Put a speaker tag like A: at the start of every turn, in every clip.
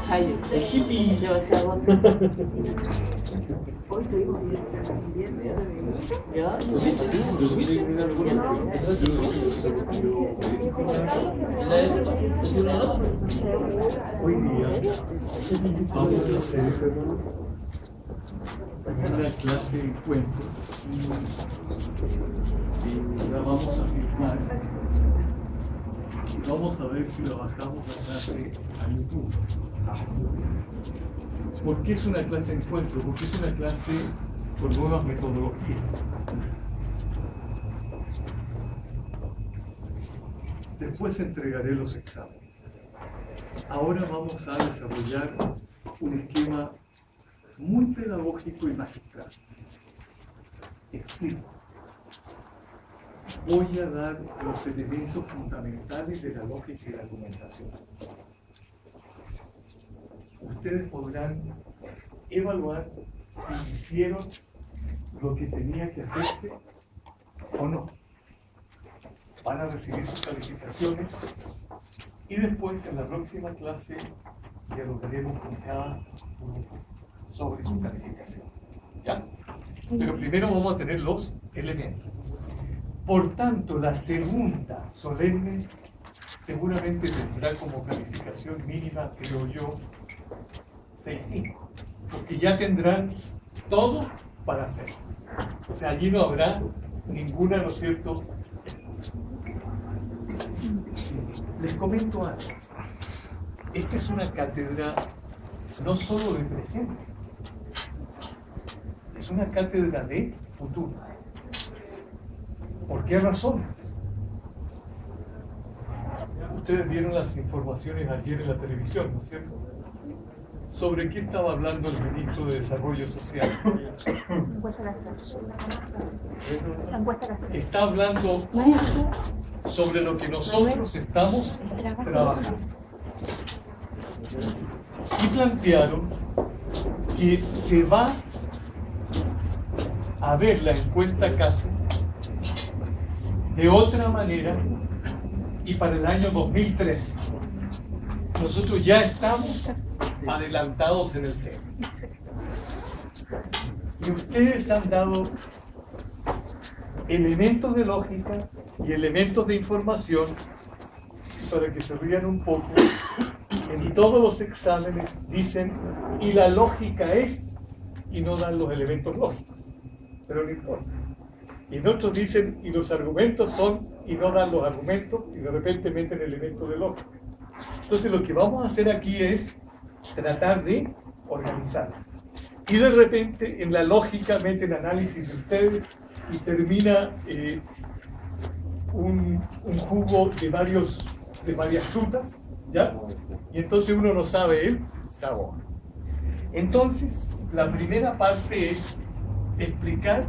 A: Chayo, el hippie. Demasiado. Hoy tuvimos bien, ¿ya?
B: Hoy día vamos a hacer una clase de cuentos y la vamos a filmar y vamos a ver si la bajamos la clase a YouTube. ¿Por qué es una clase de encuentro? Porque es una clase con nuevas metodologías. Después entregaré los exámenes. Ahora vamos a desarrollar un esquema muy pedagógico y magistral. Explico. Voy a dar los elementos fundamentales de la lógica y la argumentación. Ustedes podrán evaluar si hicieron lo que tenía que hacerse o no. Van a recibir sus calificaciones y después en la próxima clase dialogaremos con cada uno sobre su calificación. ¿Ya? Pero primero vamos a tener los elementos. Por tanto, la segunda solemne seguramente tendrá como calificación mínima, creo yo, 6.5, porque ya tendrán todo para hacer. O sea, allí no habrá ninguna, ¿no es cierto? Les comento algo. Esta es una cátedra no solo de presente, es una cátedra de futuro. ¿Por qué razón? Ustedes vieron las informaciones ayer en la televisión, ¿no es cierto? ¿Sobre qué estaba hablando el ministro de Desarrollo Social? Está hablando justo sobre lo que nosotros estamos trabajando. Y plantearon que se va a ver la encuesta CASE de otra manera y para el año 2013 nosotros ya estamos adelantados en el tema. Y ustedes han dado elementos de lógica y elementos de información para que se rían un poco. En todos los exámenes dicen y la lógica es y no dan los elementos lógicos, pero no importa. Y en otros dicen y los argumentos son y no dan los argumentos y de repente meten elementos de lógica. Entonces lo que vamos a hacer aquí es tratar de organizar. Y de repente en la lógica meten análisis de ustedes y termina un jugo de varias frutas, ¿ya? Y entonces uno no sabe el sabor. Entonces, la primera parte es explicar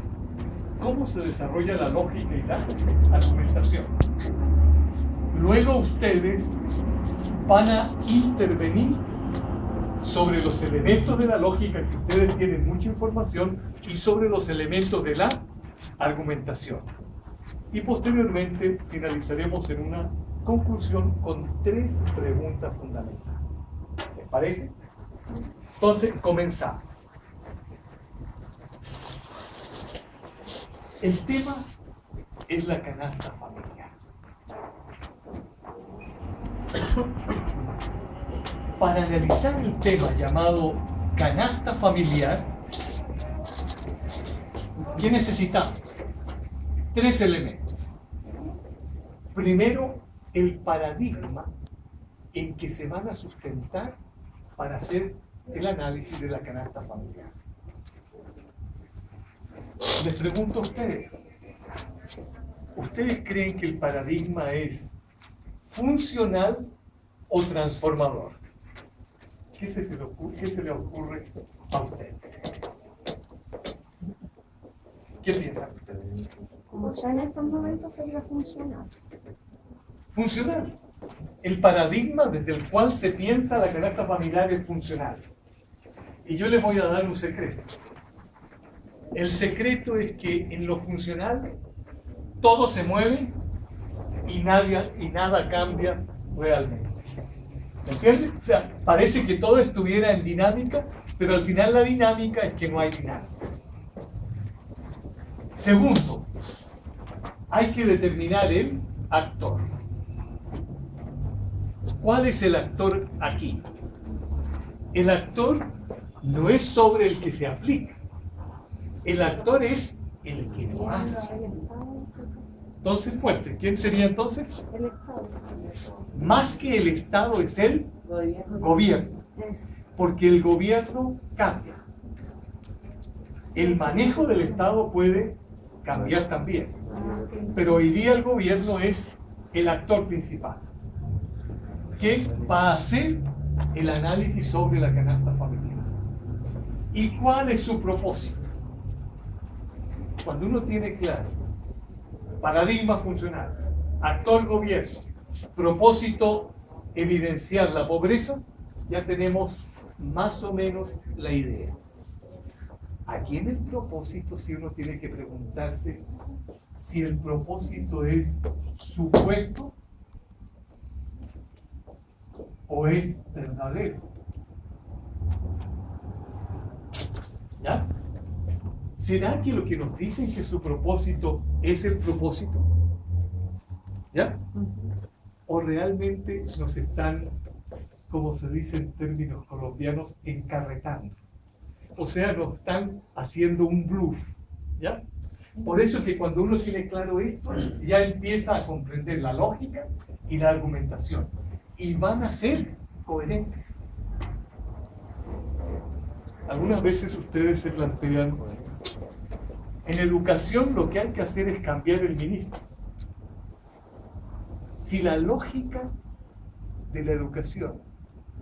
B: cómo se desarrolla la lógica y la argumentación. Luego ustedes van a intervenir sobre los elementos de la lógica, que ustedes tienen mucha información, y sobre los elementos de la argumentación. Y posteriormente finalizaremos en una conclusión con 3 preguntas fundamentales. ¿Les parece? Entonces, comenzamos. El tema es la canasta familiar. Para analizar el tema llamado canasta familiar, ¿qué necesitamos? 3 elementos. Primero, el paradigma en que se van a sustentar para hacer el análisis de la canasta familiar. Les pregunto a ustedes, ¿ustedes creen que el paradigma es funcional o transformador? ¿Qué se le ocurre a ustedes? ¿Qué piensan ustedes?
C: Como ya en estos momentos sería funcional.
B: Funcional. El paradigma desde el cual se piensa la canasta familiar es funcional. Y yo les voy a dar un secreto. El secreto es que en lo funcional todo se mueve y nada cambia realmente. ¿Me entiendes? O sea, parece que todo estuviera en dinámica, pero al final la dinámica es que no hay dinámica. Segundo, hay que determinar el actor. ¿Cuál es el actor aquí? El actor no es sobre el que se aplica. El actor es el que lo hace. Entonces, fuerte. ¿Quién sería entonces?
C: El Estado.
B: Más que el Estado es el gobierno. Porque el gobierno cambia. El manejo del Estado puede cambiar también. Pero hoy día el gobierno es el actor principal, que va a hacer el análisis sobre la canasta familiar. ¿Y cuál es su propósito? Cuando uno tiene claro paradigma funcional, actor gobierno, propósito evidenciar la pobreza, ya tenemos más o menos la idea. Aquí en el propósito sí uno tiene que preguntarse si el propósito es supuesto o es verdadero. ¿Ya? ¿Será que lo que nos dicen que su propósito es el propósito? ¿Ya? ¿O realmente nos están, como se dice en términos colombianos, encarretando? O sea, nos están haciendo un bluff, ¿ya? Por eso es que cuando uno tiene claro esto, ya empieza a comprender la lógica y la argumentación. Y van a ser coherentes. Algunas veces ustedes se plantean, en educación lo que hay que hacer es cambiar el ministro. Si la lógica de la educación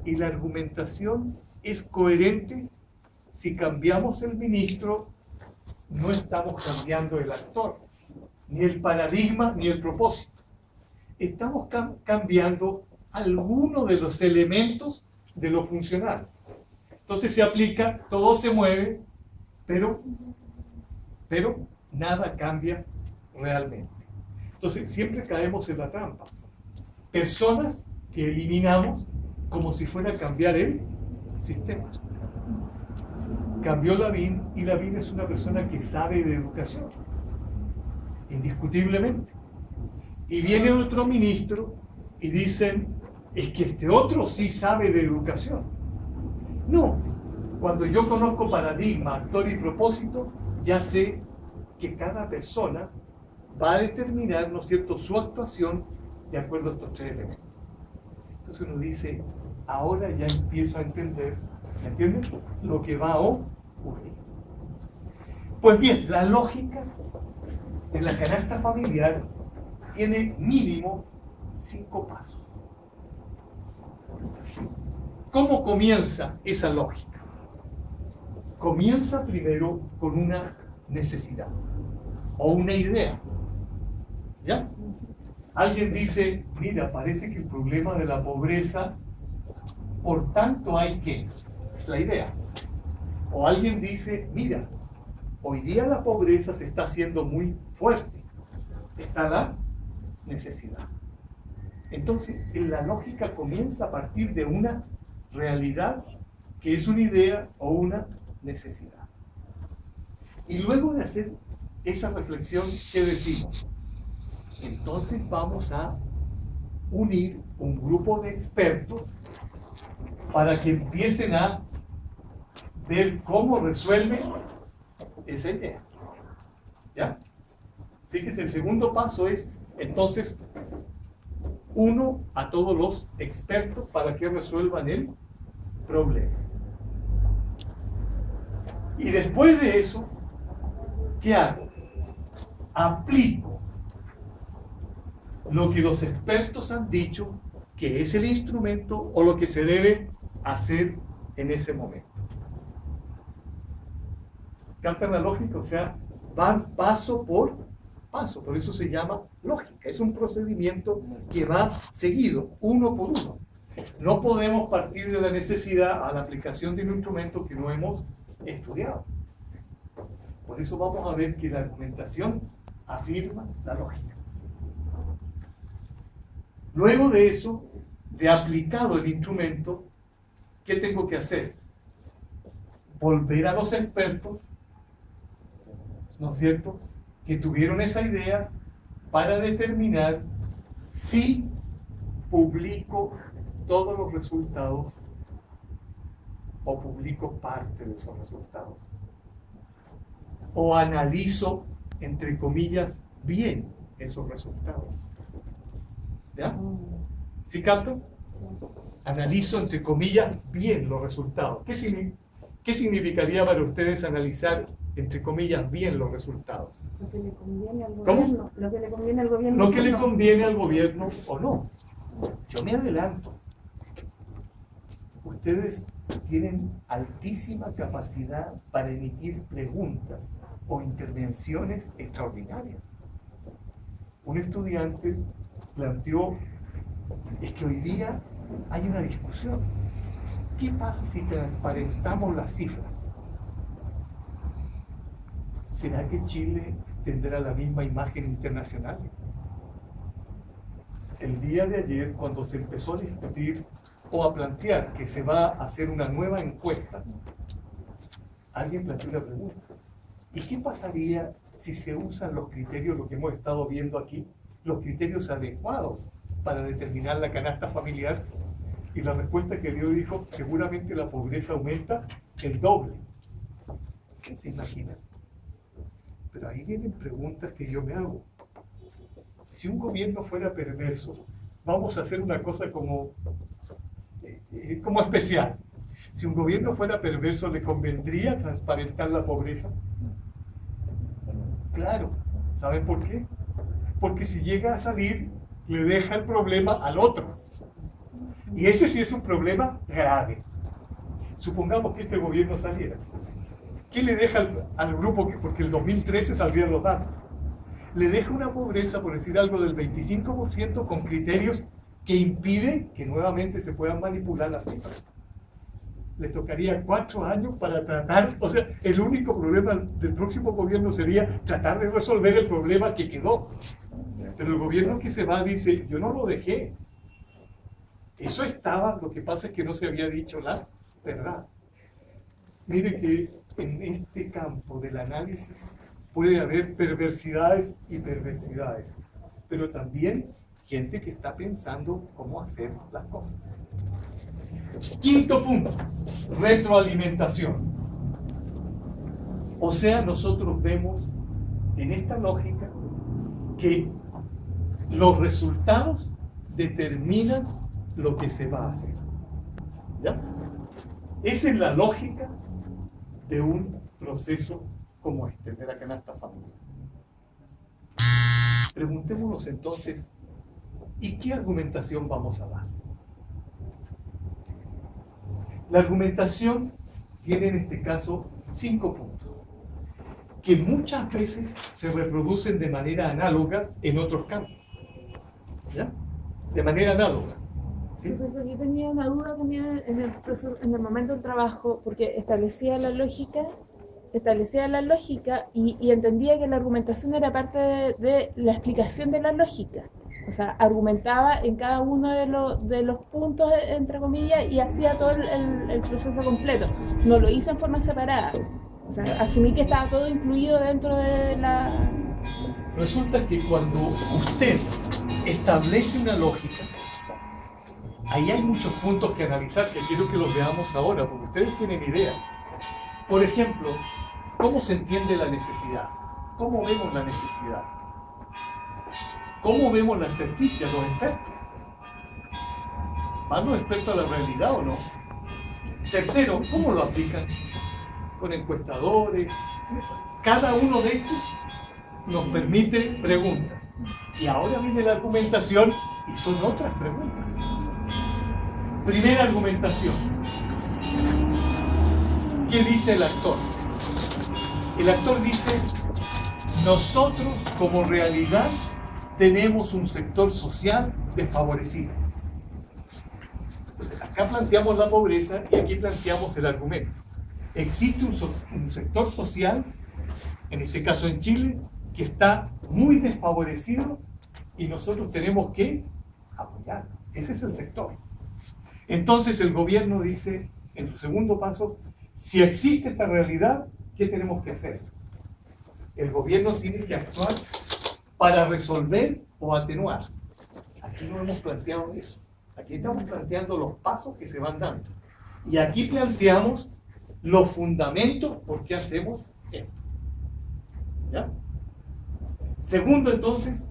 B: y la argumentación es coherente, si cambiamos el ministro, no estamos cambiando el actor, ni el paradigma, ni el propósito. Estamos cambiando alguno de los elementos de lo funcional. Entonces se aplica, todo se mueve, pero nada cambia realmente. Entonces siempre caemos en la trampa. Personas que eliminamos como si fuera a cambiar el sistema. Cambió Lavín y Lavín es una persona que sabe de educación, indiscutiblemente. Y viene otro ministro y dicen, es que este otro sí sabe de educación. No, cuando yo conozco paradigma, actor y propósito, ya sé que cada persona va a determinar, ¿no es cierto?, su actuación de acuerdo a estos tres elementos. Entonces uno dice, ahora ya empiezo a entender, ¿me entienden?, lo que va a ocurrir. Pues bien, la lógica de la canasta familiar tiene mínimo 5 pasos. ¿Cómo comienza esa lógica? Comienza primero con una necesidad o una idea. ¿Ya? Alguien dice, mira, parece que el problema de la pobreza, por tanto hay que, la idea. O alguien dice, mira, hoy día la pobreza se está haciendo muy fuerte. Está la necesidad. Entonces, la lógica comienza a partir de una realidad que es una idea o una necesidad. Y luego de hacer esa reflexión, ¿qué decimos? Entonces vamos a unir un grupo de expertos para que empiecen a ver cómo resuelven esa idea. ¿Ya? Fíjense, el segundo paso es, entonces, uno a todos los expertos para que resuelvan el problema. Y después de eso, ¿qué hago? Aplico lo que los expertos han dicho que es el instrumento o lo que se debe hacer en ese momento. ¿Captan la lógica? O sea, van paso por paso, por eso se llama lógica. Es un procedimiento que va seguido, uno por uno. No podemos partir de la necesidad a la aplicación de un instrumento que no hemos estudiado. Por eso vamos a ver que la argumentación afirma la lógica. Luego de eso, de aplicado el instrumento, ¿qué tengo que hacer? Volver a los expertos, ¿no es cierto?, que tuvieron esa idea para determinar si publico todos los resultados o publico parte de esos resultados. O analizo, entre comillas, bien esos resultados. ¿Ya? ¿Sí capto? Analizo, entre comillas, bien los resultados. ¿Qué significaría para ustedes analizar, entre comillas, bien los resultados?
C: Lo que le conviene al
B: ¿Cómo?
C: gobierno. Lo que le conviene al gobierno.
B: Lo que le
C: no.
B: conviene al gobierno o no. Yo me adelanto. Ustedes tienen altísima capacidad para emitir preguntas o intervenciones extraordinarias. Un estudiante planteó, es que hoy día hay una discusión. ¿Qué pasa si transparentamos las cifras? ¿Será que Chile tendrá la misma imagen internacional? El día de ayer, cuando se empezó a discutir o a plantear que se va a hacer una nueva encuesta, alguien planteó una pregunta. ¿Y qué pasaría si se usan los criterios, lo que hemos estado viendo aquí, los criterios adecuados para determinar la canasta familiar? Y la respuesta que dio dijo, seguramente la pobreza aumenta el doble. ¿Qué se imagina? Pero ahí vienen preguntas que yo me hago. Si un gobierno fuera perverso, vamos a hacer una cosa como especial. Si un gobierno fuera perverso, ¿le convendría transparentar la pobreza? Claro. ¿Saben por qué? Porque si llega a salir, le deja el problema al otro. Y ese sí es un problema grave. Supongamos que este gobierno saliera. ¿Qué le deja al grupo? Porque el 2013 saldrían los datos. Le deja una pobreza, por decir algo, del 25% con criterios que impiden que nuevamente se puedan manipular las cifras. Le tocaría 4 años para tratar, o sea, el único problema del próximo gobierno sería tratar de resolver el problema que quedó. Pero el gobierno que se va dice, yo no lo dejé. Eso estaba, lo que pasa es que no se había dicho la verdad. Mire que en este campo del análisis puede haber perversidades y perversidades, pero también gente que está pensando cómo hacer las cosas. Quinto punto, retroalimentación. O sea, nosotros vemos en esta lógica que los resultados determinan lo que se va a hacer. ¿Ya? Esa es la lógica de un proceso como este, de la canasta familiar. Preguntémonos entonces, ¿y qué argumentación vamos a dar? La argumentación tiene en este caso 5 puntos, que muchas veces se reproducen de manera análoga en otros campos. ¿Ya? De manera análoga. ¿Sí?
D: Profesor, yo tenía una duda también en el proceso, en el momento del trabajo, porque establecía la lógica y entendía que la argumentación era parte de la explicación de la lógica. O sea, argumentaba en cada uno de los puntos, entre comillas, y hacía todo el proceso completo. No lo hice en forma separada. O sea, asumí que estaba todo incluido dentro de la...
B: Resulta que cuando usted establece una lógica, ahí hay muchos puntos que analizar que quiero que los veamos ahora, porque ustedes tienen ideas. Por ejemplo, ¿cómo se entiende la necesidad? ¿Cómo vemos la necesidad? ¿Cómo vemos la experticia, los expertos? ¿Van los expertos a la realidad o no? Tercero, ¿cómo lo aplican? Con encuestadores. Cada uno de estos nos permite preguntas. Y ahora viene la argumentación y son otras preguntas. Primera argumentación. ¿Qué dice el actor? El actor dice, nosotros como realidad tenemos un sector social desfavorecido. Entonces, acá planteamos la pobreza y aquí planteamos el argumento. Existe un sector social, en este caso en Chile, que está muy desfavorecido y nosotros tenemos que apoyarlo. Ese es el sector. Entonces el gobierno dice, en su segundo paso, si existe esta realidad, ¿qué tenemos que hacer? El gobierno tiene que actuar para resolver o atenuar. Aquí no hemos planteado eso. Aquí estamos planteando los pasos que se van dando. Y aquí planteamos los fundamentos por qué hacemos esto. ¿Ya? Segundo, entonces,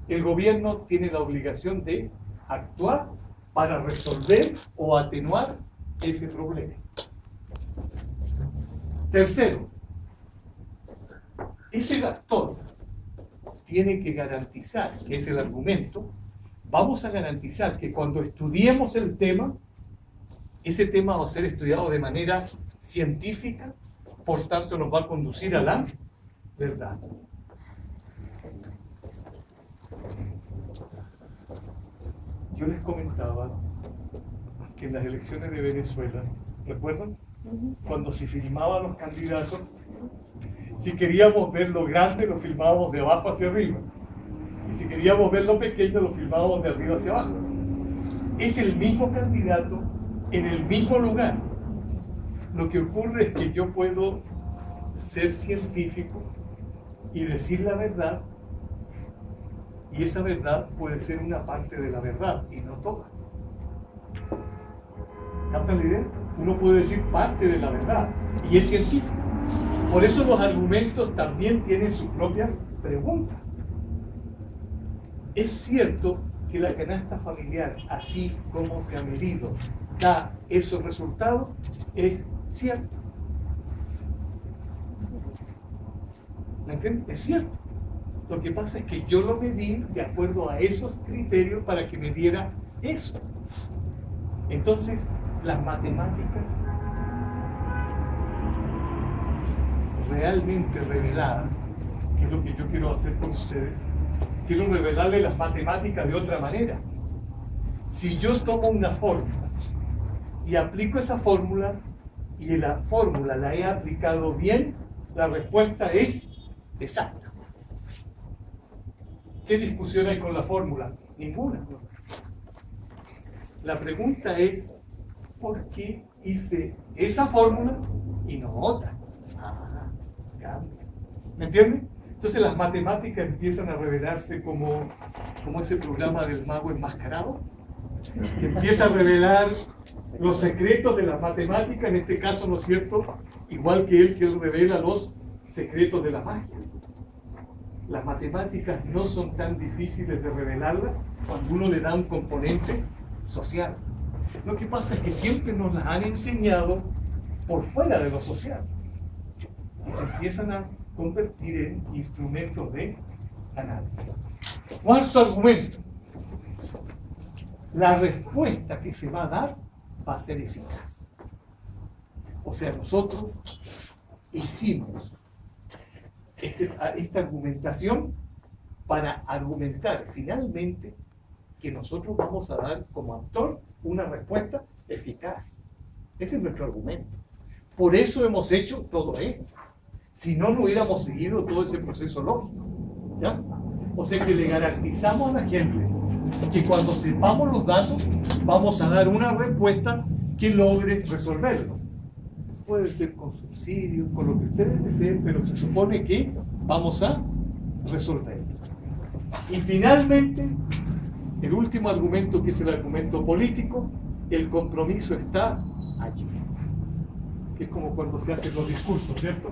B: el gobierno tiene la obligación de actuar para resolver o atenuar ese problema. Tercero, ese actor tiene que garantizar, que es el argumento, vamos a garantizar que cuando estudiemos el tema, ese tema va a ser estudiado de manera científica, por tanto nos va a conducir a la verdad. Yo les comentaba que en las elecciones de Venezuela, ¿recuerdan? Cuando se filmaban los candidatos, si queríamos ver lo grande, lo filmábamos de abajo hacia arriba. Y si queríamos ver lo pequeño, lo filmábamos de arriba hacia abajo. Es el mismo candidato en el mismo lugar. Lo que ocurre es que yo puedo ser científico y decir la verdad, y esa verdad puede ser una parte de la verdad y no toda. ¿Captan la idea? Uno puede decir parte de la verdad y es científico. Por eso los argumentos también tienen sus propias preguntas. Es cierto que la canasta familiar, así como se ha medido, da esos resultados, es cierto. ¿Me entienden? Es cierto. Lo que pasa es que yo lo medí de acuerdo a esos criterios para que me diera eso. Entonces, las matemáticas realmente reveladas, que es lo que yo quiero hacer con ustedes, quiero revelarles las matemáticas de otra manera. Si yo tomo una fórmula y aplico esa fórmula, y la fórmula la he aplicado bien, la respuesta es exacta. ¿Qué discusión hay con la fórmula? Ninguna. La pregunta es, ¿por qué hice esa fórmula y no otra? Ah, cambia. ¿Me entienden? Entonces las matemáticas empiezan a revelarse como ese programa del mago enmascarado, que empieza a revelar los secretos de las matemáticas, en este caso, ¿no es cierto? Igual que él revela los secretos de la magia. Las matemáticas no son tan difíciles de revelarlas cuando uno le da un componente social. Lo que pasa es que siempre nos las han enseñado por fuera de lo social y se empiezan a convertir en instrumentos de análisis. Cuarto argumento: la respuesta que se va a dar va a ser eficaz. O sea, nosotros hicimos esta argumentación para argumentar finalmente que nosotros vamos a dar como actor una respuesta eficaz. Ese es nuestro argumento. Por eso hemos hecho todo esto. Si no, no hubiéramos seguido todo ese proceso lógico. ¿Ya? O sea que le garantizamos a la gente que cuando sepamos los datos vamos a dar una respuesta que logre resolverlo. Puede ser con subsidios, con lo que ustedes deseen, pero se supone que vamos a resolverlo. Y finalmente, el último argumento, que es el argumento político, el compromiso está allí. Que es como cuando se hacen los discursos, ¿cierto?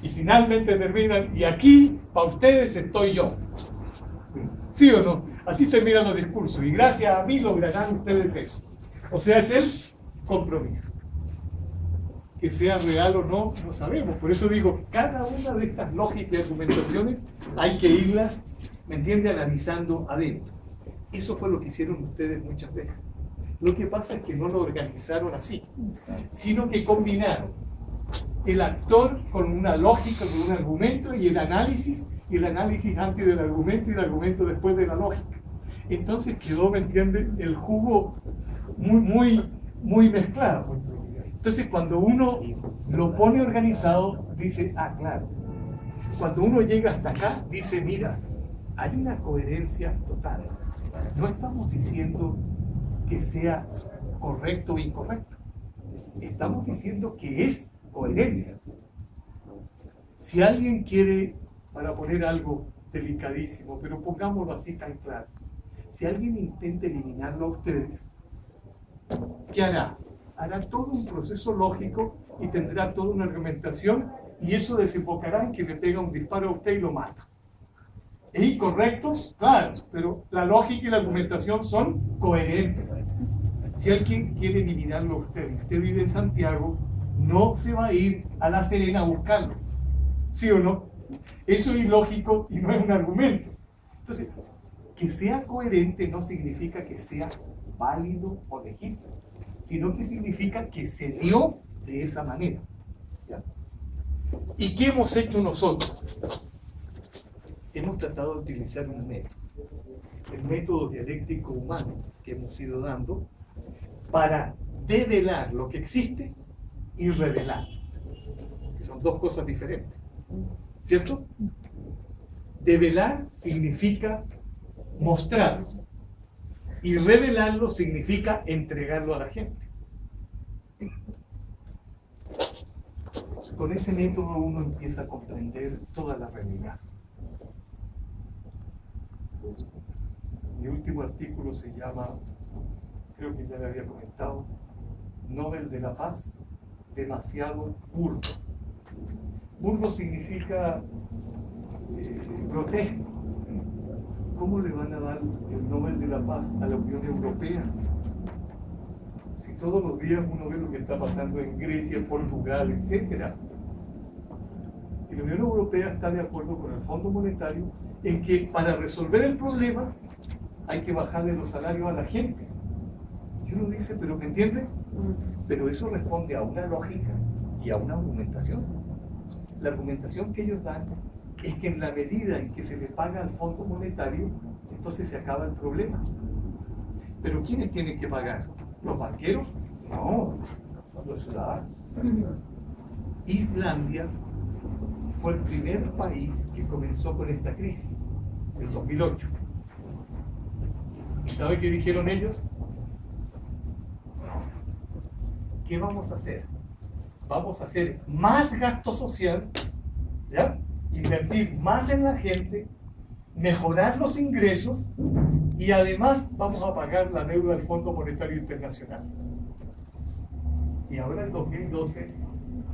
B: Y finalmente terminan, y aquí, para ustedes, estoy yo. ¿Sí o no? Así terminan los discursos, y gracias a mí lograrán ustedes eso. O sea, es el compromiso. Que sea real o no, no sabemos. Por eso digo, cada una de estas lógicas y argumentaciones hay que irlas, ¿me entiende?, analizando adentro. Eso fue lo que hicieron ustedes muchas veces. Lo que pasa es que no lo organizaron así, sino que combinaron el actor con una lógica, con un argumento, y el análisis antes del argumento y el argumento después de la lógica. Entonces quedó, ¿me entiende?, el jugo muy mezclado. Entonces cuando uno lo pone organizado, dice, ah, claro. Cuando uno llega hasta acá, dice, mira, hay una coherencia total. No estamos diciendo que sea correcto o incorrecto. Estamos diciendo que es coherente. Si alguien quiere, para poner algo delicadísimo, pero pongámoslo así tan claro, si alguien intenta eliminarlo a ustedes, ¿qué hará? Hará todo un proceso lógico y tendrá toda una argumentación, y eso desembocará en que le pega un disparo a usted y lo mata. ¿Es incorrecto? Claro, pero la lógica y la argumentación son coherentes. Si alguien quiere eliminarlo a usted, y usted vive en Santiago, no se va a ir a La Serena a buscarlo. ¿Sí o no? Eso es ilógico y no es un argumento. Entonces, que sea coherente no significa que sea válido o legítimo, sino que significa que se dio de esa manera. ¿Ya? ¿Y qué hemos hecho nosotros? Hemos tratado de utilizar un método, el método dialéctico humano que hemos ido dando para develar lo que existe y revelar, que son dos cosas diferentes, ¿cierto? Develar significa mostrarlo y revelarlo significa entregarlo a la gente. Con ese método uno empieza a comprender toda la realidad. Mi último artículo se llama, creo que ya le había comentado, Nobel de la Paz, demasiado burdo. Burdo significa grotesco. ¿Cómo le van a dar el Nobel de la Paz a la Unión Europea? Si todos los días uno ve lo que está pasando en Grecia, Portugal, etc. Y la Unión Europea está de acuerdo con el Fondo Monetario en que para resolver el problema hay que bajarle los salarios a la gente. Y uno dice, ¿pero me entiende? Pero eso responde a una lógica y a una argumentación. La argumentación que ellos dan es que en la medida en que se le paga al Fondo Monetario, entonces se acaba el problema. ¿Pero quiénes tienen que pagar? ¿Los banqueros? No, los ciudadanos. Islandia fue el primer país que comenzó con esta crisis, en 2008. ¿Y sabe qué dijeron ellos? ¿Qué vamos a hacer? Vamos a hacer más gasto social, ¿ya? Invertir más en la gente, mejorar los ingresos y además vamos a pagar la deuda del Fondo Monetario Internacional. Y ahora en 2012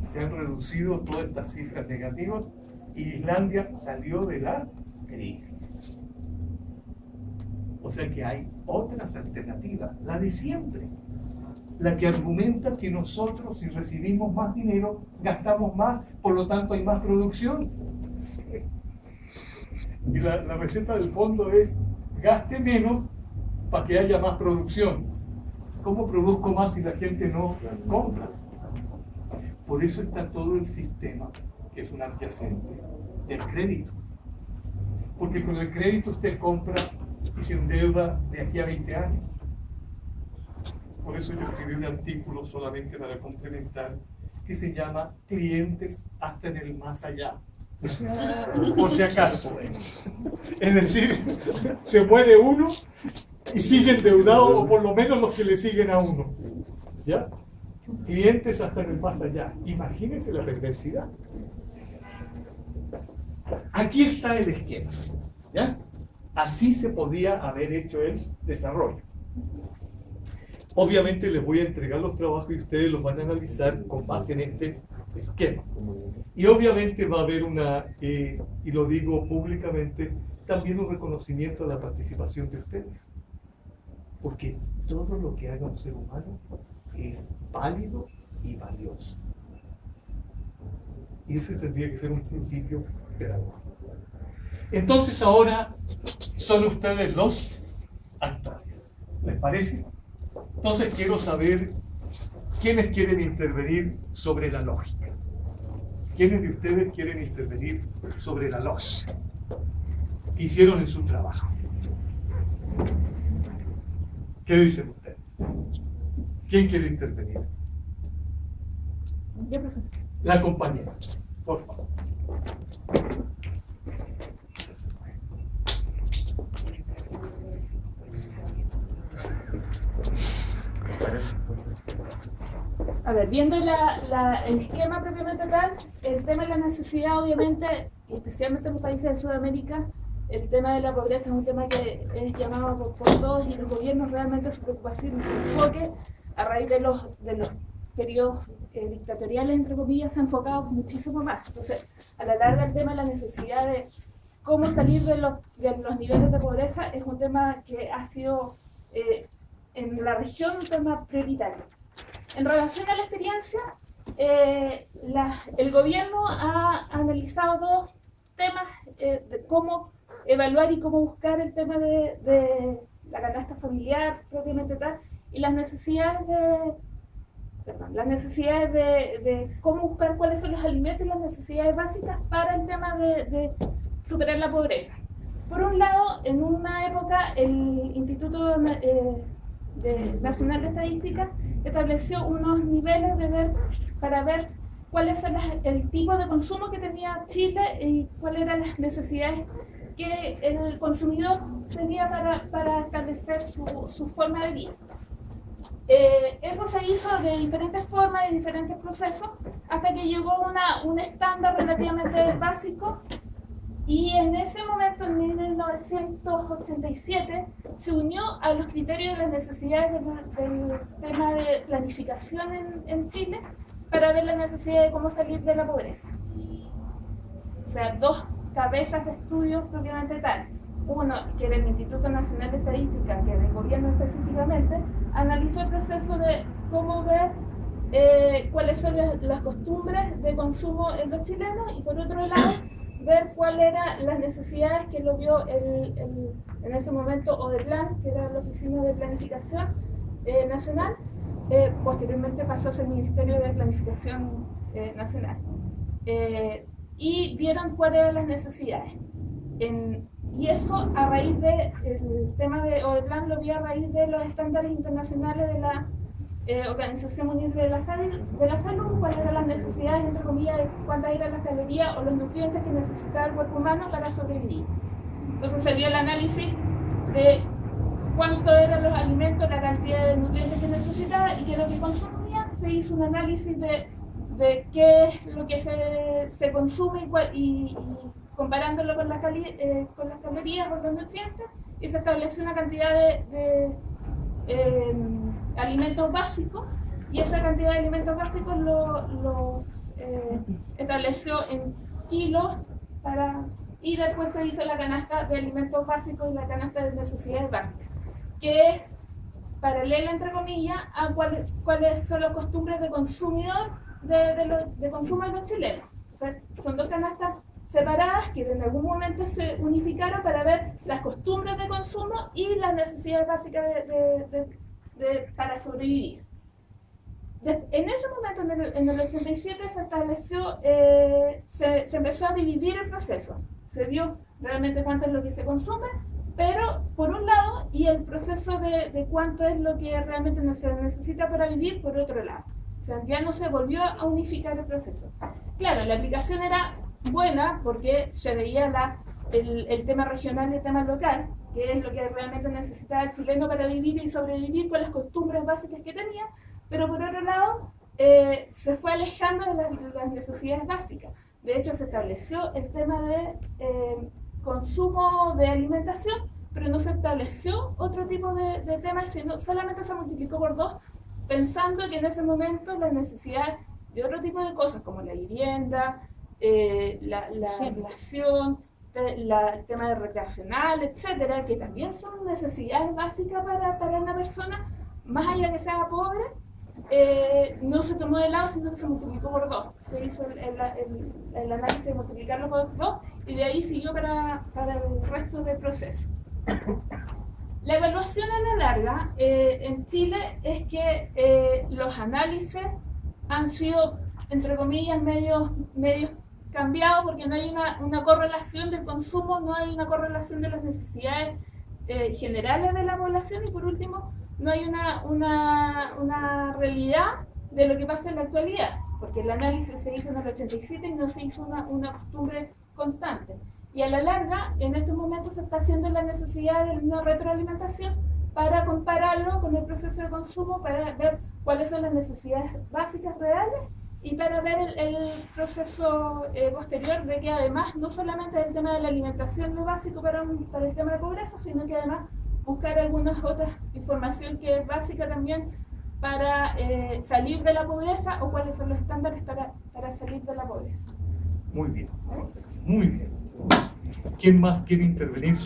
B: se han reducido todas estas cifras negativas y Islandia salió de la crisis. O sea que hay otras alternativas, la de siempre, la que argumenta que nosotros si recibimos más dinero gastamos más, por lo tanto hay más producción. Y la receta del fondo es gaste menos para que haya más producción. ¿Cómo produzco más si la gente no compra? Por eso está todo el sistema, que es un adyacente, del crédito. Porque con el crédito usted compra y se endeuda de aquí a 20 años. Por eso yo escribí un artículo solamente para complementar, que se llama Clientes hasta en el más allá. Por si acaso. Es decir, se muere uno y sigue endeudado, o por lo menos los que le siguen a uno. ¿Ya? Clientes hasta en el más allá. Imagínense la perversidad. Aquí está el esquema. ¿Ya? Así se podía haber hecho el desarrollo. Obviamente les voy a entregar los trabajos y ustedes los van a analizar con base en este esquema. Y obviamente va a haber y lo digo públicamente, también un reconocimiento a la participación de ustedes. Porque todo lo que haga un ser humano es válido y valioso. Y ese tendría que ser un principio pedagógico. Entonces ahora son ustedes los actores. ¿Les parece? Entonces quiero saber quiénes quieren intervenir sobre la lógica. ¿Quiénes de ustedes quieren intervenir sobre la lógica que hicieron en su trabajo? ¿Qué dicen ustedes? ¿Quién quiere intervenir?
D: Yo, profesor.
B: La compañera, por favor. parece.
D: A ver, viendo el esquema propiamente tal, el tema de la necesidad, obviamente, y especialmente en los países de Sudamérica, el tema de la pobreza es un tema que es llamado por todos y los gobiernos realmente su preocupación y su enfoque a raíz de los periodos dictatoriales, entre comillas, se ha enfocado muchísimo más. Entonces, a la larga, el tema de la necesidad de cómo salir de los niveles de pobreza es un tema que ha sido en la región un tema prioritario. En relación a la experiencia, el gobierno ha analizado dos temas de cómo evaluar y cómo buscar el tema de la canasta familiar propiamente tal y las necesidades de cómo buscar cuáles son los alimentos y las necesidades básicas para el tema de superar la pobreza. Por un lado, en una época el Instituto Nacional de Estadística estableció unos niveles para ver cuál es el tipo de consumo que tenía Chile y cuáles eran las necesidades que el consumidor tenía para establecer su forma de vida. Eso se hizo de diferentes formas y diferentes procesos hasta que llegó un estándar relativamente básico. Y en ese momento, en 1987, se unió a los criterios de las necesidades del tema de planificación en Chile para ver la necesidad de cómo salir de la pobreza. O sea, dos cabezas de estudio propiamente tal. Uno, que era el Instituto Nacional de Estadística, que era el gobierno específicamente, analizó el proceso de cómo ver cuáles son las costumbres de consumo en los chilenos y por otro lado, ver cuáles eran las necesidades que lo vio en ese momento ODEPLAN, que era la Oficina de Planificación Nacional, posteriormente pasó a ser el Ministerio de Planificación Nacional. Y vieron cuáles eran las necesidades. Y eso a raíz el tema de ODEPLAN lo vio a raíz de los estándares internacionales de la Organización Mundial de la Salud, cuáles eran las necesidades, entre comillas, de cuántas eran las calorías o los nutrientes que necesitaba el cuerpo humano para sobrevivir. Entonces se dio el análisis de cuánto eran los alimentos, la cantidad de nutrientes que necesitaba y qué es lo que consumía. Se hizo un análisis de qué es lo que se consume y comparándolo con las calorías o los nutrientes, y se estableció una cantidad de alimentos básicos, y esa cantidad de alimentos básicos los estableció en kilos y después se hizo la canasta de alimentos básicos y la canasta de necesidades básicas, que es paralela, entre comillas, a cuáles son las costumbres de consumidor de consumo de los chilenos. O sea, son dos canastas separadas que en algún momento se unificaron para ver las costumbres de consumo y las necesidades básicas para sobrevivir. En ese momento, en el 87, se estableció, se empezó a dividir el proceso. Se vio realmente cuánto es lo que se consume, pero por un lado, y el proceso de cuánto es lo que realmente se necesita para vivir por otro lado. O sea, ya no se volvió a unificar el proceso. Claro, la aplicación era buena porque se veía el tema regional y el tema local, que es lo que realmente necesitaba el chileno para vivir y sobrevivir con las costumbres básicas que tenía, pero por otro lado se fue alejando de las necesidades básicas. De hecho, se estableció el tema de consumo de alimentación, pero no se estableció otro tipo de temas, sino solamente se multiplicó por dos, pensando que en ese momento las necesidades de otro tipo de cosas, como la vivienda, la educación, el tema de recreacional, etcétera, que también son necesidades básicas para una persona, más allá de que sea pobre, no se tomó de lado, sino que se multiplicó por dos. Se hizo el análisis de multiplicarlo por dos y de ahí siguió para el resto del proceso. La evaluación a la larga en Chile es que los análisis han sido, entre comillas, medios cambiados porque no hay una correlación del consumo, no hay una correlación de las necesidades generales de la población y por último no hay una realidad de lo que pasa en la actualidad, porque el análisis se hizo en el 87 y no se hizo una costumbre constante. Y a la larga, en estos momentos se está haciendo la necesidad de una retroalimentación para compararlo con el proceso de consumo, para ver cuáles son las necesidades básicas reales y para ver el proceso posterior de que además no solamente el tema de la alimentación lo básico para el tema de pobreza, sino que además buscar algunas otras información que es básica también para salir de la pobreza o cuáles son los estándares para salir de la pobreza.
B: Muy bien, muy bien. ¿Quién más quiere intervenir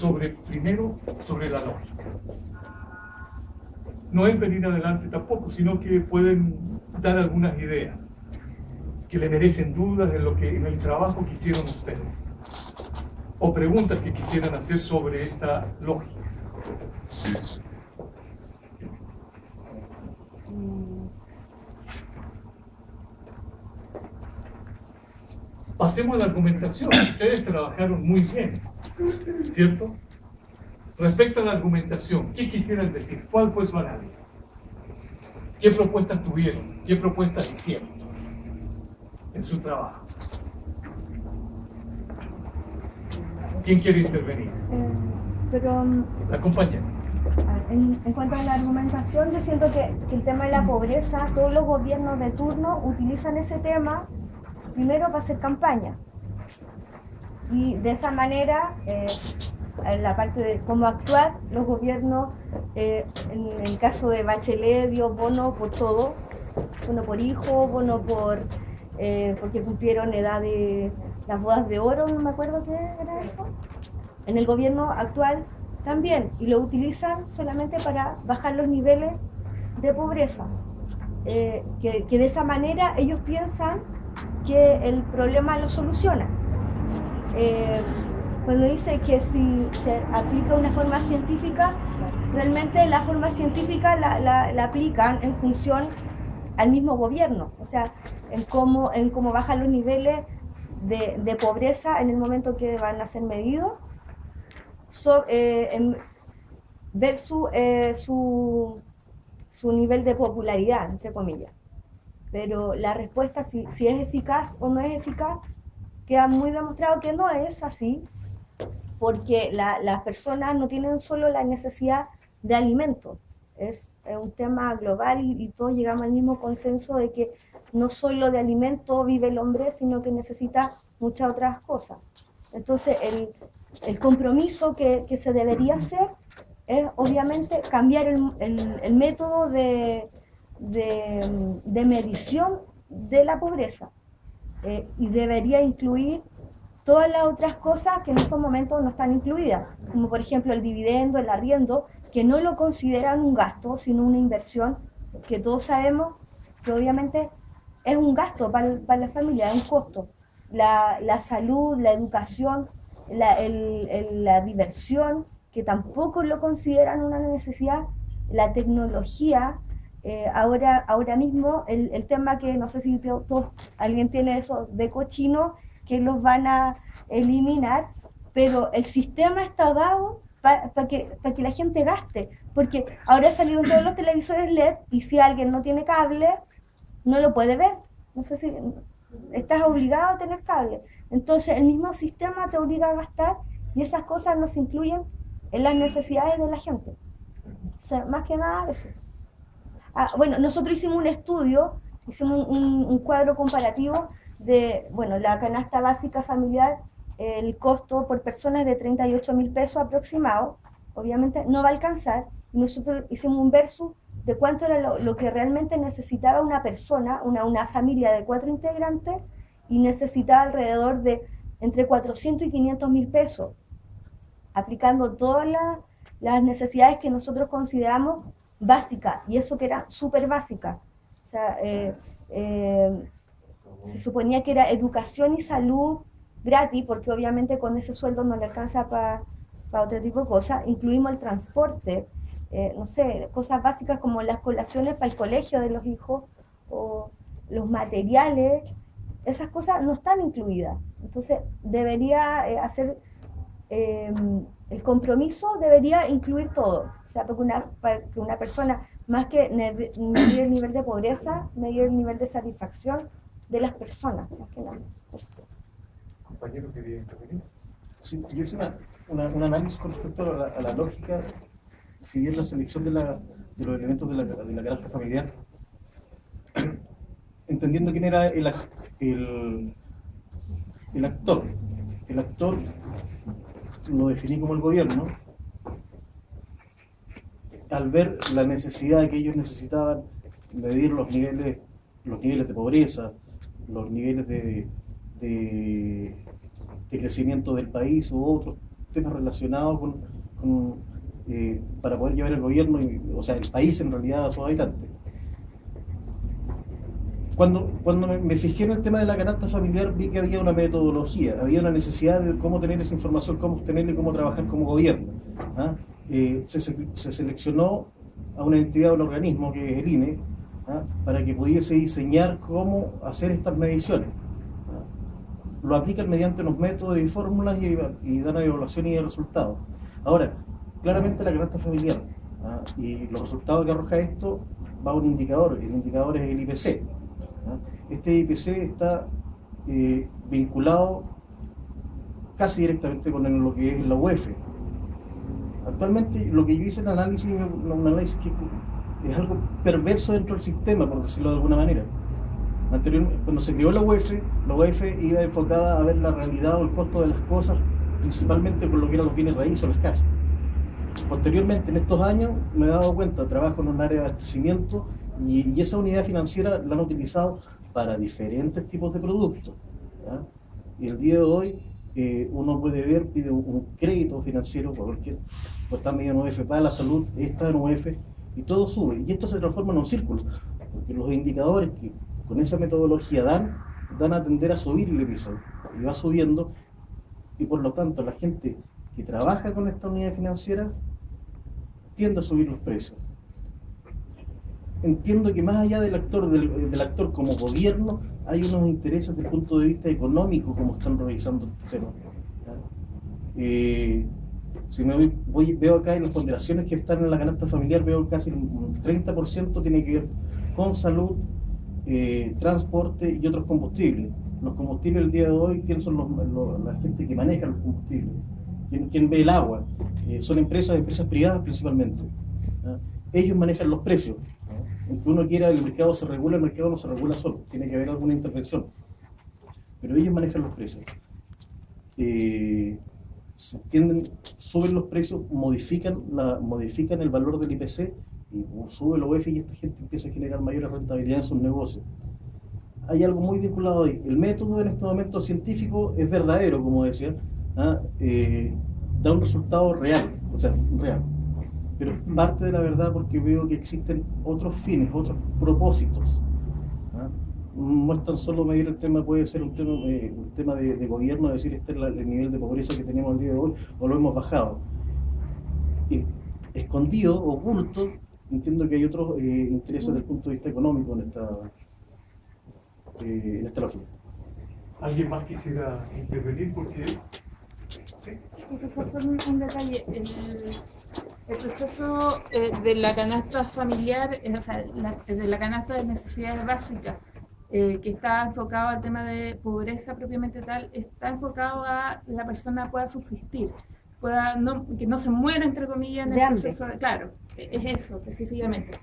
B: primero sobre la lógica? No es venir adelante tampoco, sino que pueden dar algunas ideas que le merecen dudas en el trabajo que hicieron ustedes, o preguntas que quisieran hacer sobre esta lógica. Pasemos a la argumentación. Ustedes trabajaron muy bien, ¿cierto? Respecto a la argumentación, ¿qué quisieran decir? ¿Cuál fue su análisis? ¿Qué propuestas tuvieron? ¿Qué propuestas hicieron en su trabajo? ¿Quién quiere intervenir? La compañera.
C: En cuanto a la argumentación, yo siento que el tema de la pobreza, todos los gobiernos de turno utilizan ese tema primero para hacer campaña. Y de esa manera, en la parte de cómo actuar, los gobiernos, en el caso de Bachelet, dio bono por todo, bono por hijo, bono porque cumplieron edad de las bodas de oro, no me acuerdo qué era eso. En el gobierno actual también, y lo utilizan solamente para bajar los niveles de pobreza. Que de esa manera ellos piensan que el problema lo soluciona. Cuando dice que si se aplica una forma científica, realmente la forma científica la aplican en función al mismo gobierno, o sea, en cómo bajan los niveles de pobreza en el momento que van a ser medidos, versus su nivel de popularidad, entre comillas. Pero la respuesta, si es eficaz o no es eficaz, queda muy demostrado que no es así, porque las personas no tienen solo la necesidad de alimento, es un tema global y todos llegamos al mismo consenso de que no solo de alimento vive el hombre, sino que necesita muchas otras cosas. Entonces el compromiso que se debería hacer es obviamente cambiar el método de medición de la pobreza, y debería incluir todas las otras cosas que en estos momentos no están incluidas, como por ejemplo el dividendo, el arriendo, que no lo consideran un gasto, sino una inversión, que todos sabemos que obviamente es un gasto para la familia, es un costo. La salud, la educación, la diversión, que tampoco lo consideran una necesidad, la tecnología. Ahora mismo el tema que no sé si alguien tiene eso de cochino, que los van a eliminar, pero el sistema está dado para que la gente gaste, porque ahora salieron todos los televisores LED y si alguien no tiene cable, no lo puede ver. No sé si estás obligado a tener cable. Entonces el mismo sistema te obliga a gastar y esas cosas no se incluyen en las necesidades de la gente. O sea, más que nada eso. Bueno, nosotros hicimos un estudio, hicimos un cuadro comparativo de, bueno, la canasta básica familiar, el costo por persona es de 38.000 pesos aproximado, obviamente no va a alcanzar, y nosotros hicimos un versus de cuánto era lo que realmente necesitaba una persona, una familia de 4 integrantes, y necesitaba alrededor de entre 400 y 500.000 pesos, aplicando todas las necesidades que nosotros consideramos básicas, y eso que era súper básica. O sea, se suponía que era educación y salud gratis, porque obviamente con ese sueldo no le alcanza para otro tipo de cosas. Incluimos el transporte, no sé, cosas básicas como las colaciones para el colegio de los hijos, o los materiales, esas cosas no están incluidas. Entonces debería hacer, el compromiso debería incluir todo. O sea, para que una persona, más que medir el nivel de pobreza, medir el nivel de satisfacción de las personas, más que nada.
B: Compañero, quería intervenir.
E: Sí, yo hice un análisis con respecto a la lógica si bien la selección de los elementos de la canasta familiar, entendiendo quién era el actor. El actor lo definí como el gobierno, al ver la necesidad que ellos necesitaban medir los niveles de pobreza, los niveles de crecimiento del país u otros temas relacionados para poder llevar el gobierno, o sea, el país en realidad a sus habitantes. Cuando me fijé en el tema de la canasta familiar, vi que había una metodología, había una necesidad de cómo tener esa información, cómo obtenerla y cómo trabajar como gobierno. Se seleccionó a una entidad o un organismo que es el INE, para que pudiese diseñar cómo hacer estas mediciones. Lo aplican mediante unos métodos y fórmulas y dan una evaluación y resultados. Ahora, claramente la canasta familiar y los resultados que arroja esto va a un indicador. El indicador es el IPC. Este IPC está vinculado casi directamente con lo que es la UEF. Actualmente lo que yo hice en el análisis es un análisis que es algo perverso dentro del sistema, por decirlo de alguna manera. Anteriormente, cuando se creó la UEF iba enfocada a ver la realidad o el costo de las cosas, principalmente por lo que eran los bienes raíces o las casas. Posteriormente, en estos años, me he dado cuenta, trabajo en un área de abastecimiento y esa unidad financiera la han utilizado para diferentes tipos de productos. Y el día de hoy, uno puede ver, pide un crédito financiero por cualquier, pues está medio en UEF para la salud, está en UEF, y todo sube. Y esto se transforma en un círculo, porque los indicadores que con esa metodología dan a tender a subir el IPC, y va subiendo, y por lo tanto la gente que trabaja con esta unidad financiera tiende a subir los precios. Entiendo que más allá del actor como gobierno, hay unos intereses desde el punto de vista económico como están revisando el tema. Si veo acá en las ponderaciones que están en la canasta familiar, veo casi un 30% tiene que ver con salud, transporte y otros combustibles. Los combustibles el día de hoy, ¿quién son la gente que maneja los combustibles? ¿Quién ve el agua? Son empresas privadas principalmente. Ellos manejan los precios. Aunque uno quiera, el mercado se regula, el mercado no se regula solo, tiene que haber alguna intervención. Pero ellos manejan los precios. Suben los precios, modifican el valor del IPC, y sube el UEF y esta gente empieza a generar mayor rentabilidad en sus negocios. Hay algo muy vinculado ahí. El método en este momento científico es verdadero, como decía, da un resultado real, real. Pero es parte de la verdad porque veo que existen otros fines, otros propósitos. No es tan solo medir el tema, puede ser un tema de gobierno, decir este es el nivel de pobreza que tenemos el día de hoy, o lo hemos bajado. Escondido, oculto, entiendo que hay otros intereses desde el punto de vista económico en esta lógica.
B: ¿Alguien más quisiera intervenir? Porque ¿sí?
D: Solo un detalle. El proceso de la canasta familiar, de la canasta de necesidades básicas, que está enfocado al tema de pobreza propiamente tal, está enfocado a la persona pueda subsistir, que no se muera, entre comillas, en el proceso. Claro, es eso específicamente.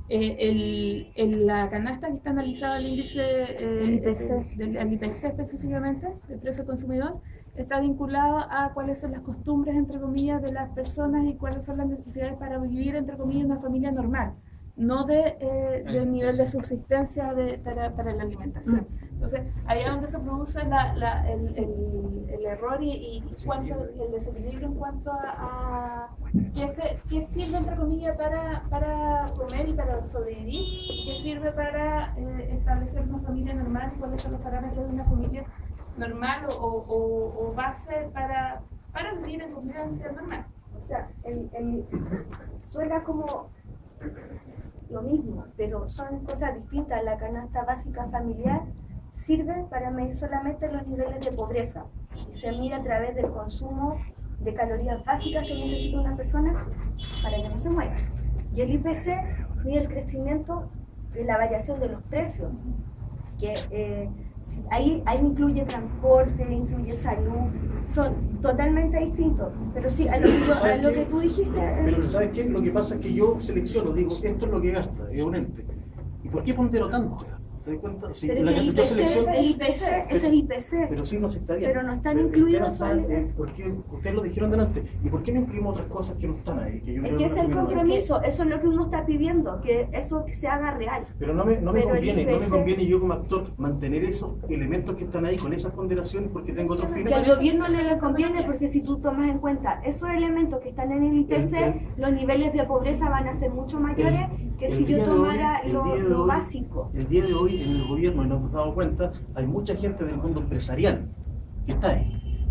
D: La canasta que está analizada, el índice del IPC específicamente, del precio consumidor, está vinculado a cuáles son las costumbres, entre comillas, de las personas y cuáles son las necesidades para vivir, entre comillas, una familia normal, no del nivel de subsistencia para la alimentación. Entonces, ahí es donde se produce el error y el desequilibrio en cuanto a qué sirve, entre comillas, para comer y para sobrevivir, qué sirve para establecer una familia normal y cuáles son los parámetros de una familia normal o base para vivir en convivencia normal.
C: O sea, suena como lo mismo, pero son cosas distintas. La canasta básica familiar sirve para medir solamente los niveles de pobreza y se mide a través del consumo de calorías básicas que necesita una persona para que no se muera. Y el IPC mide el crecimiento y la variación de los precios, que ahí incluye transporte, incluye salud, son totalmente distintos. Pero sí, a lo que tú dijiste...
E: Pero ¿sabes qué? Lo que pasa es que yo selecciono, digo, esto es lo que gasta, es un ente. ¿Y por qué pondero tanto? ¿Te das cuenta? Si
C: pero
E: la
C: el
E: gente selecciona,
C: IPC, ese es IPC.
E: pero sí no se está bien.
C: Pero no están incluidos
E: ¿Por qué no
C: en
E: están? Porque ustedes lo dijeron delante. ¿Y por qué no incluimos otras cosas que no están ahí? Que yo
C: Es
E: creo
C: que es el
E: no-
C: compromiso, eso es lo que uno está pidiendo, que eso se haga real.
E: Pero no me
C: Pero el IPC
E: conviene yo como actor mantener esos elementos que están ahí con esas ponderaciones porque tengo otros
C: que
E: fines.
C: al gobierno no le conviene, porque si tú tomas en cuenta esos elementos que están en el IPC, los niveles de pobreza van a ser mucho mayores que si yo tomara lo básico.
E: El día de hoy en el gobierno, y nos hemos dado cuenta, hay mucha gente del mundo empresarial que está ahí.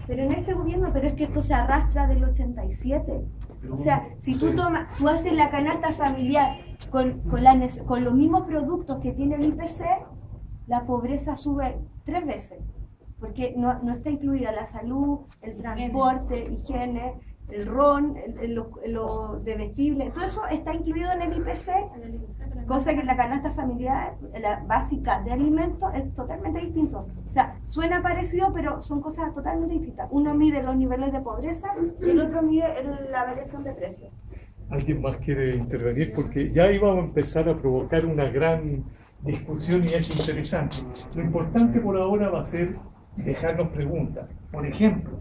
C: Pero en este gobierno, pero es que esto se arrastra del 87. O sea, si tú haces la canasta familiar con los mismos productos que tiene el IPC, la pobreza sube 3 veces. Porque no está incluida la salud, el transporte, higiene, el RON, lo de vestible, todo eso está incluido en el IPC, cosa que en la canasta familiar, la básica de alimentos, es totalmente distinto. O sea, suena parecido, pero son cosas totalmente distintas. Uno mide los niveles de pobreza y el otro mide la variación de precios.
B: ¿Alguien más quiere intervenir? Porque ya íbamos a empezar a provocar una gran discusión y es interesante. Lo importante por ahora va a ser dejarnos preguntas. Por ejemplo,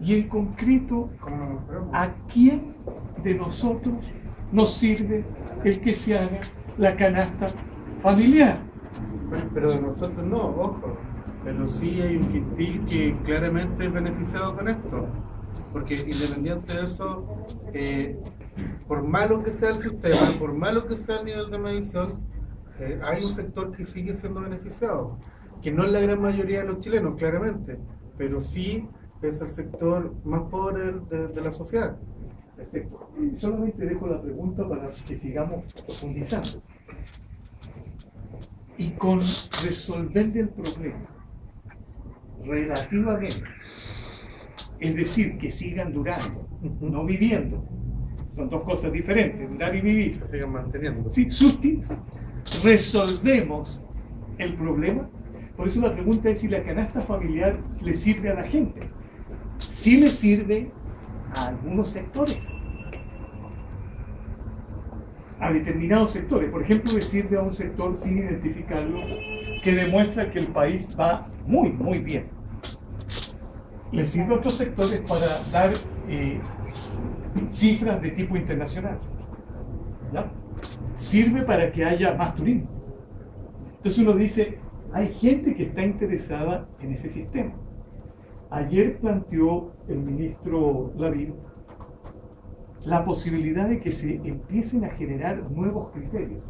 B: y en concreto, ¿a quién de nosotros nos sirve el que se haga la canasta familiar?
F: Pero de nosotros no, ojo. Pero sí hay un quintil que claramente es beneficiado con esto. Porque independiente de eso, por malo que sea el sistema, por malo que sea el nivel de medición, hay un sector que sigue siendo beneficiado. Que no es la gran mayoría de los chilenos, claramente. Pero sí es el sector más pobre de la sociedad.
B: Perfecto. Solamente dejo la pregunta para que sigamos profundizando. Y con resolver el problema relativamente, es decir, que sigan durando, no viviendo, son dos cosas diferentes, durar y vivir.
F: Se siguen manteniendo.
B: Sí, resolvemos el problema. Por eso la pregunta es si la canasta familiar le sirve a la gente. Sí le sirve a algunos sectores, a determinados sectores. Por ejemplo, le sirve a un sector, sin identificarlo, que demuestra que el país va muy, muy bien. Le sirve a otros sectores para dar cifras de tipo internacional. ¿Ya? Sirve para que haya más turismo. Entonces uno dice, hay gente que está interesada en ese sistema. Ayer planteó el ministro Lavín la posibilidad de que se empiecen a generar nuevos criterios,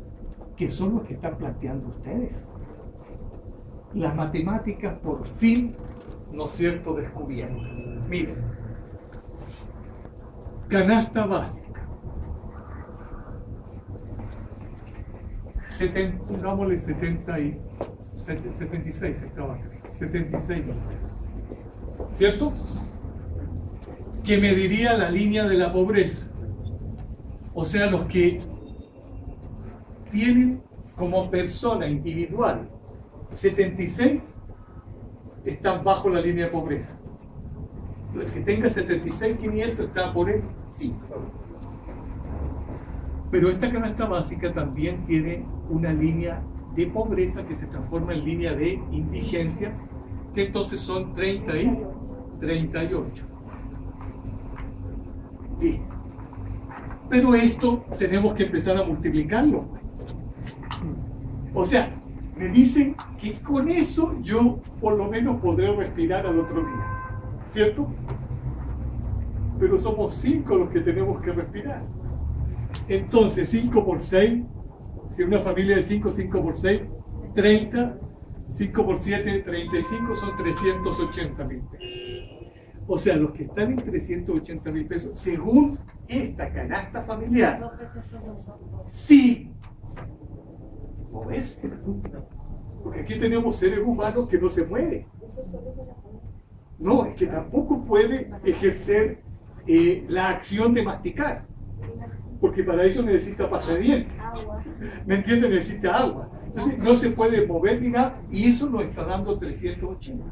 B: que son los que están planteando ustedes. Las matemáticas por fin, ¿no es cierto?, descubiertas. Miren, canasta básica. Pongámosle 76 estaba, 76 ¿no? ¿Cierto? Que mediría la línea de la pobreza. O sea, los que tienen como persona individual 76 están bajo la línea de pobreza. El que tenga 76.500 está por él, sí. Pero esta canasta básica también tiene una línea de pobreza que se transforma en línea de indigencia, que entonces son 30 y 38. Listo. Pero esto tenemos que empezar a multiplicarlo. O sea, me dicen que con eso yo por lo menos podré respirar al otro día, ¿cierto? Pero somos 5 los que tenemos que respirar. Entonces 5 por 6, si una familia de 5, 5 por 6, 30, 5 por 7, 35, son 380.000 pesos. O sea, los que están en 380.000 pesos, según esta canasta familiar, sí. ¿No ves? Porque aquí tenemos seres humanos que no se mueven. No, es que tampoco puede ejercer la acción de masticar. Porque para eso necesita pasta de dientes. ¿Me entiendes? Necesita agua. Entonces no se puede mover ni nada, y eso nos está dando 380.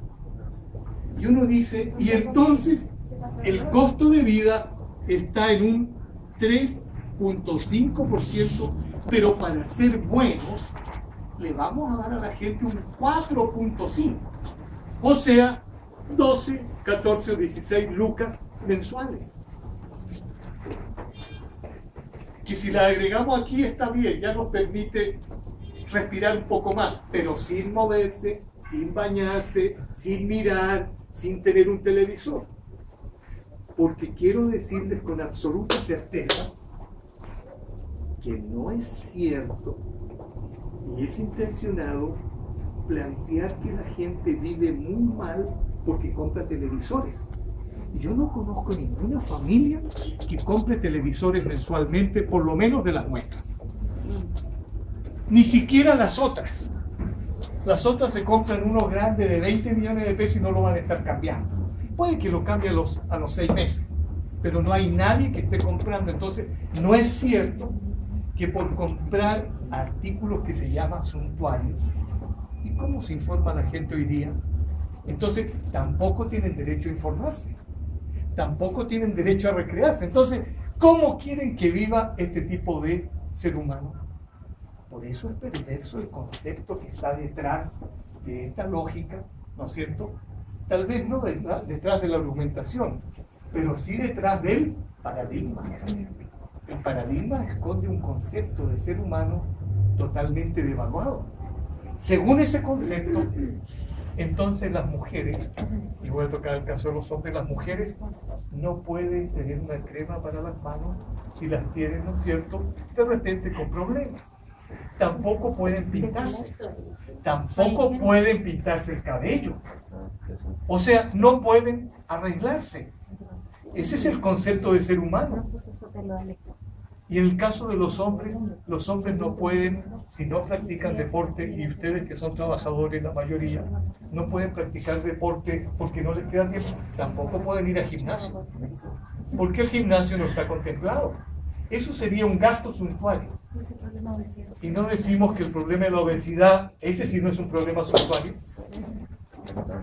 B: Y uno dice, y entonces el costo de vida está en un 3.5%, pero para ser buenos, le vamos a dar a la gente un 4.5%. O sea, 12, 14 o 16 lucas mensuales. Que si la agregamos aquí está bien, ya nos permite respirar un poco más, pero sin moverse, sin bañarse, sin mirar, sin tener un televisor. Porque quiero decirles con absoluta certeza que no es cierto y es intencionado plantear que la gente vive muy mal porque compra televisores. Yo no conozco ninguna familia que compre televisores mensualmente, por lo menos de las nuestras. Ni siquiera las otras. Las otras se compran uno grande de 20 millones de pesos y no lo van a estar cambiando. Puede que lo cambie a los 6 meses, pero no hay nadie que esté comprando. Entonces, no es cierto que por comprar artículos que se llaman suntuarios, ¿y cómo se informa la gente hoy día? Entonces, tampoco tienen derecho a informarse, tampoco tienen derecho a recrearse. Entonces, ¿cómo quieren que viva este tipo de ser humano? Por eso es perverso el concepto que está detrás de esta lógica, ¿no es cierto? Tal vez no detrás de la argumentación, pero sí detrás del paradigma. El paradigma esconde un concepto de ser humano totalmente devaluado. Según ese concepto, entonces las mujeres, y voy a tocar el caso de los hombres, las mujeres no pueden tener una crema para las manos, si las tienen, ¿no es cierto?, de repente con problemas. Tampoco pueden pintarse, tampoco pueden pintarse el cabello. O sea, no pueden arreglarse. Ese es el concepto de ser humano. Y en el caso de los hombres no pueden, si no practican deporte, y ustedes que son trabajadores, la mayoría, no pueden practicar deporte porque no les queda tiempo. Tampoco pueden ir al gimnasio, porque el gimnasio no está contemplado. Eso sería un gasto suntuario. Y no decimos que el problema de la obesidad, ese sí no es un problema suntuario.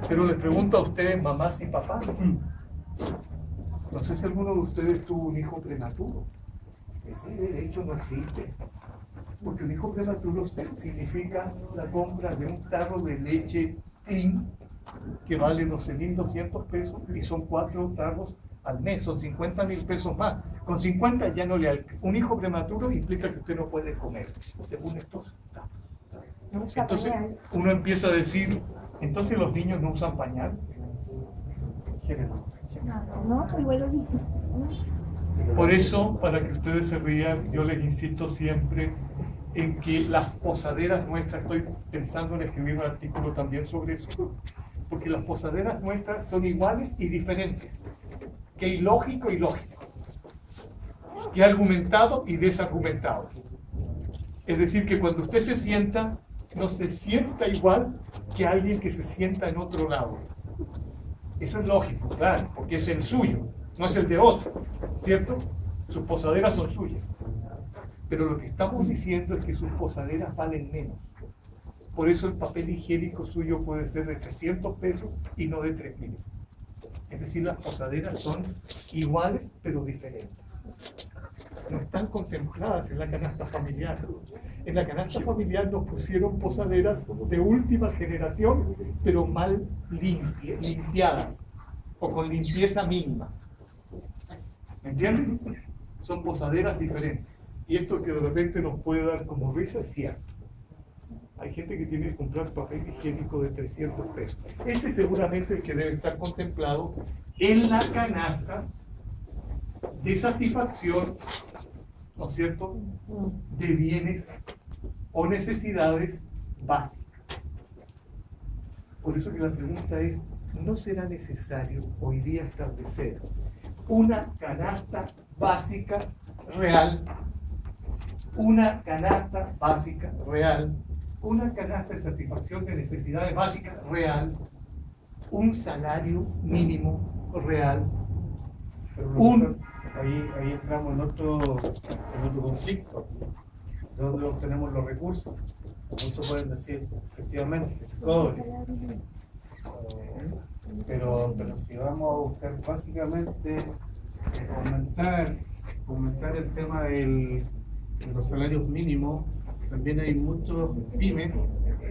B: Pero les pregunto a ustedes, mamás y papás, no sé si alguno de ustedes tuvo un hijo prematuro. Ese derecho no existe, porque un hijo prematuro significa la compra de un tarro de leche clean que vale 12.200 pesos y son 4 tarros al mes, son 50.000 pesos más. Con 50 ya no le alcanza. Un hijo prematuro implica que usted no puede comer, según estos datos. Entonces uno empieza a decir, entonces los niños no usan pañal.
C: No, igual lo dije.
B: Por eso, para que ustedes se rían, yo les insisto siempre en que las posaderas nuestras, estoy pensando en escribir un artículo también sobre eso, porque las posaderas nuestras son iguales y diferentes, que ilógico y lógico, que argumentado y desargumentado. Es decir, que cuando usted se sienta, no se sienta igual que alguien que se sienta en otro lado. Eso es lógico, claro, porque es el suyo, no es el de otro, ¿cierto? Sus posaderas son suyas. Pero lo que estamos diciendo es que sus posaderas valen menos. Por eso el papel higiénico suyo puede ser de 300 pesos y no de 3.000. Es decir, las posaderas son iguales pero diferentes. No están contempladas en la canasta familiar. En la canasta familiar nos pusieron posaderas de última generación, pero mal limpiadas o con limpieza mínima. ¿Me entienden? Son posaderas diferentes. Y esto que de repente nos puede dar como risa es cierto. Hay gente que tiene que comprar papel higiénico de 300 pesos. Ese seguramente es el que debe estar contemplado en la canasta de satisfacción, ¿no es cierto?, de bienes o necesidades básicas. Por eso que la pregunta es, ¿no será necesario hoy día establecer una canasta básica real? Una canasta básica real, una canasta de satisfacción de necesidades básicas real, un salario mínimo real,
F: ahí entramos en otro conflicto, donde obtenemos los recursos. Muchos pueden decir, efectivamente, cobre. Pero si vamos a buscar básicamente aumentar el tema de los salarios mínimos, también hay muchos pymes,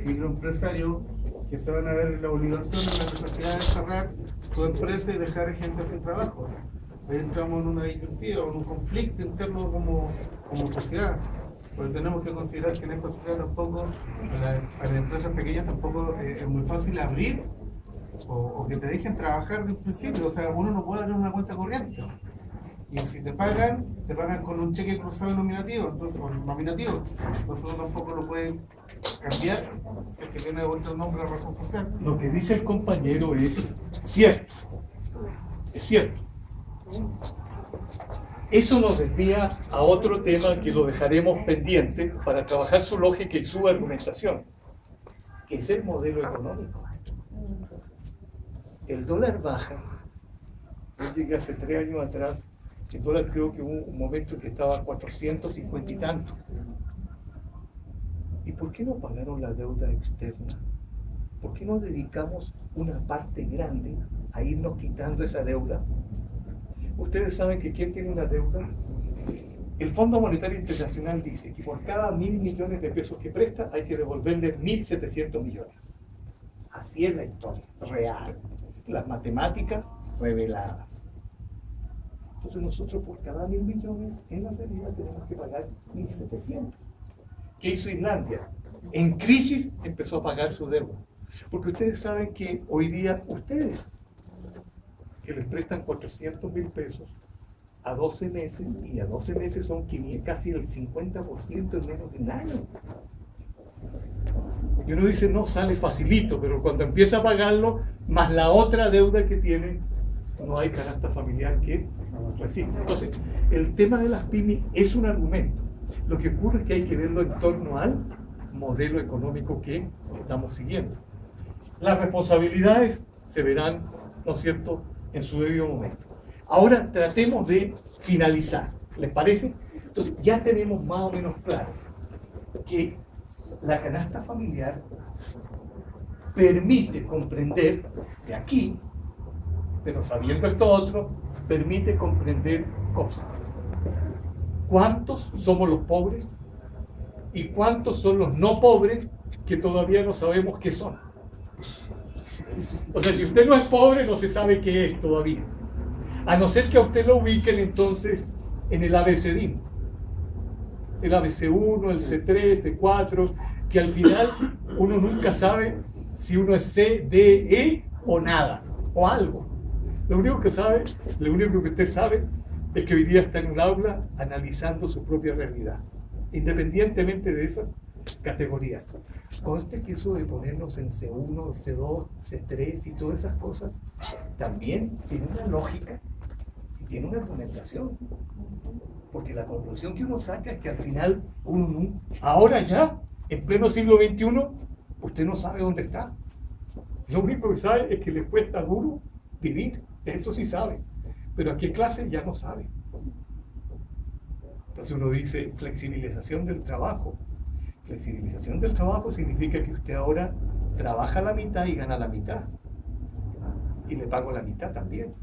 F: microempresarios, que se van a ver en la obligación, en la necesidad de cerrar su empresa y dejar gente sin trabajo. Ahí entramos en una disyuntiva, en un conflicto interno como sociedad, porque tenemos que considerar que en esta sociedad tampoco, para las empresas pequeñas tampoco es muy fácil abrir o que te dejen trabajar desde un principio. O sea, uno no puede abrir una cuenta corriente. Y si te pagan con un cheque cruzado nominativo, entonces con nominativo. Entonces uno tampoco lo puede cambiar si es que tiene otro nombre la razón social.
B: Lo que dice el compañero es cierto. Es cierto. Eso nos desvía a otro tema que lo dejaremos pendiente para trabajar su lógica y su argumentación, que es el modelo económico. El dólar baja. Yo llegué hace 3 años atrás, el dólar creo que hubo un momento que estaba a 450 y tantos. ¿Y por qué no pagaron la deuda externa? ¿Por qué no dedicamos una parte grande a irnos quitando esa deuda? Ustedes saben que ¿quién tiene una deuda? El Fondo Monetario Internacional dice que por cada 1.000 millones de pesos que presta hay que devolverle 1.700 millones. Así es la historia, real. Las matemáticas reveladas. Entonces nosotros por cada 1.000 millones en la realidad tenemos que pagar 1.700. ¿Qué hizo Islandia? En crisis empezó a pagar su deuda. Porque ustedes saben que hoy día ustedes que les prestan 400.000 pesos a 12 meses, y a 12 meses son casi el 50% en menos de un año. Y uno dice, no, sale facilito, pero cuando empieza a pagarlo, más la otra deuda que tiene, no hay canasta familiar que resista. Entonces, el tema de las pymes es un argumento. Lo que ocurre es que hay que verlo en torno al modelo económico que estamos siguiendo. Las responsabilidades se verán, ¿no es cierto?, en su debido momento. Ahora tratemos de finalizar, ¿les parece? Entonces, ya tenemos más o menos claro que la canasta familiar permite comprender de aquí, pero sabiendo esto otro, permite comprender cosas. ¿Cuántos somos los pobres? ¿Y cuántos son los no pobres que todavía no sabemos qué son? O sea, si usted no es pobre, no se sabe qué es todavía. A no ser que a usted lo ubiquen entonces en el abecedín. El ABC1, el C3, C4, que al final uno nunca sabe si uno es C, D, E o nada, o algo. Lo único que usted sabe es que hoy día está en un aula analizando su propia realidad, independientemente de esas categorías. Conste que eso de ponernos en C1, C2, C3 y todas esas cosas también tiene una lógica y tiene una argumentación. Porque la conclusión que uno saca es que al final ahora ya, en pleno siglo XXI, usted no sabe dónde está. Lo único que sabe es que le cuesta duro vivir, eso sí sabe, pero a qué clase ya no sabe. Entonces uno dice flexibilización del trabajo. Flexibilización del trabajo significa que usted ahora trabaja la mitad y gana la mitad. Y le pago la mitad también.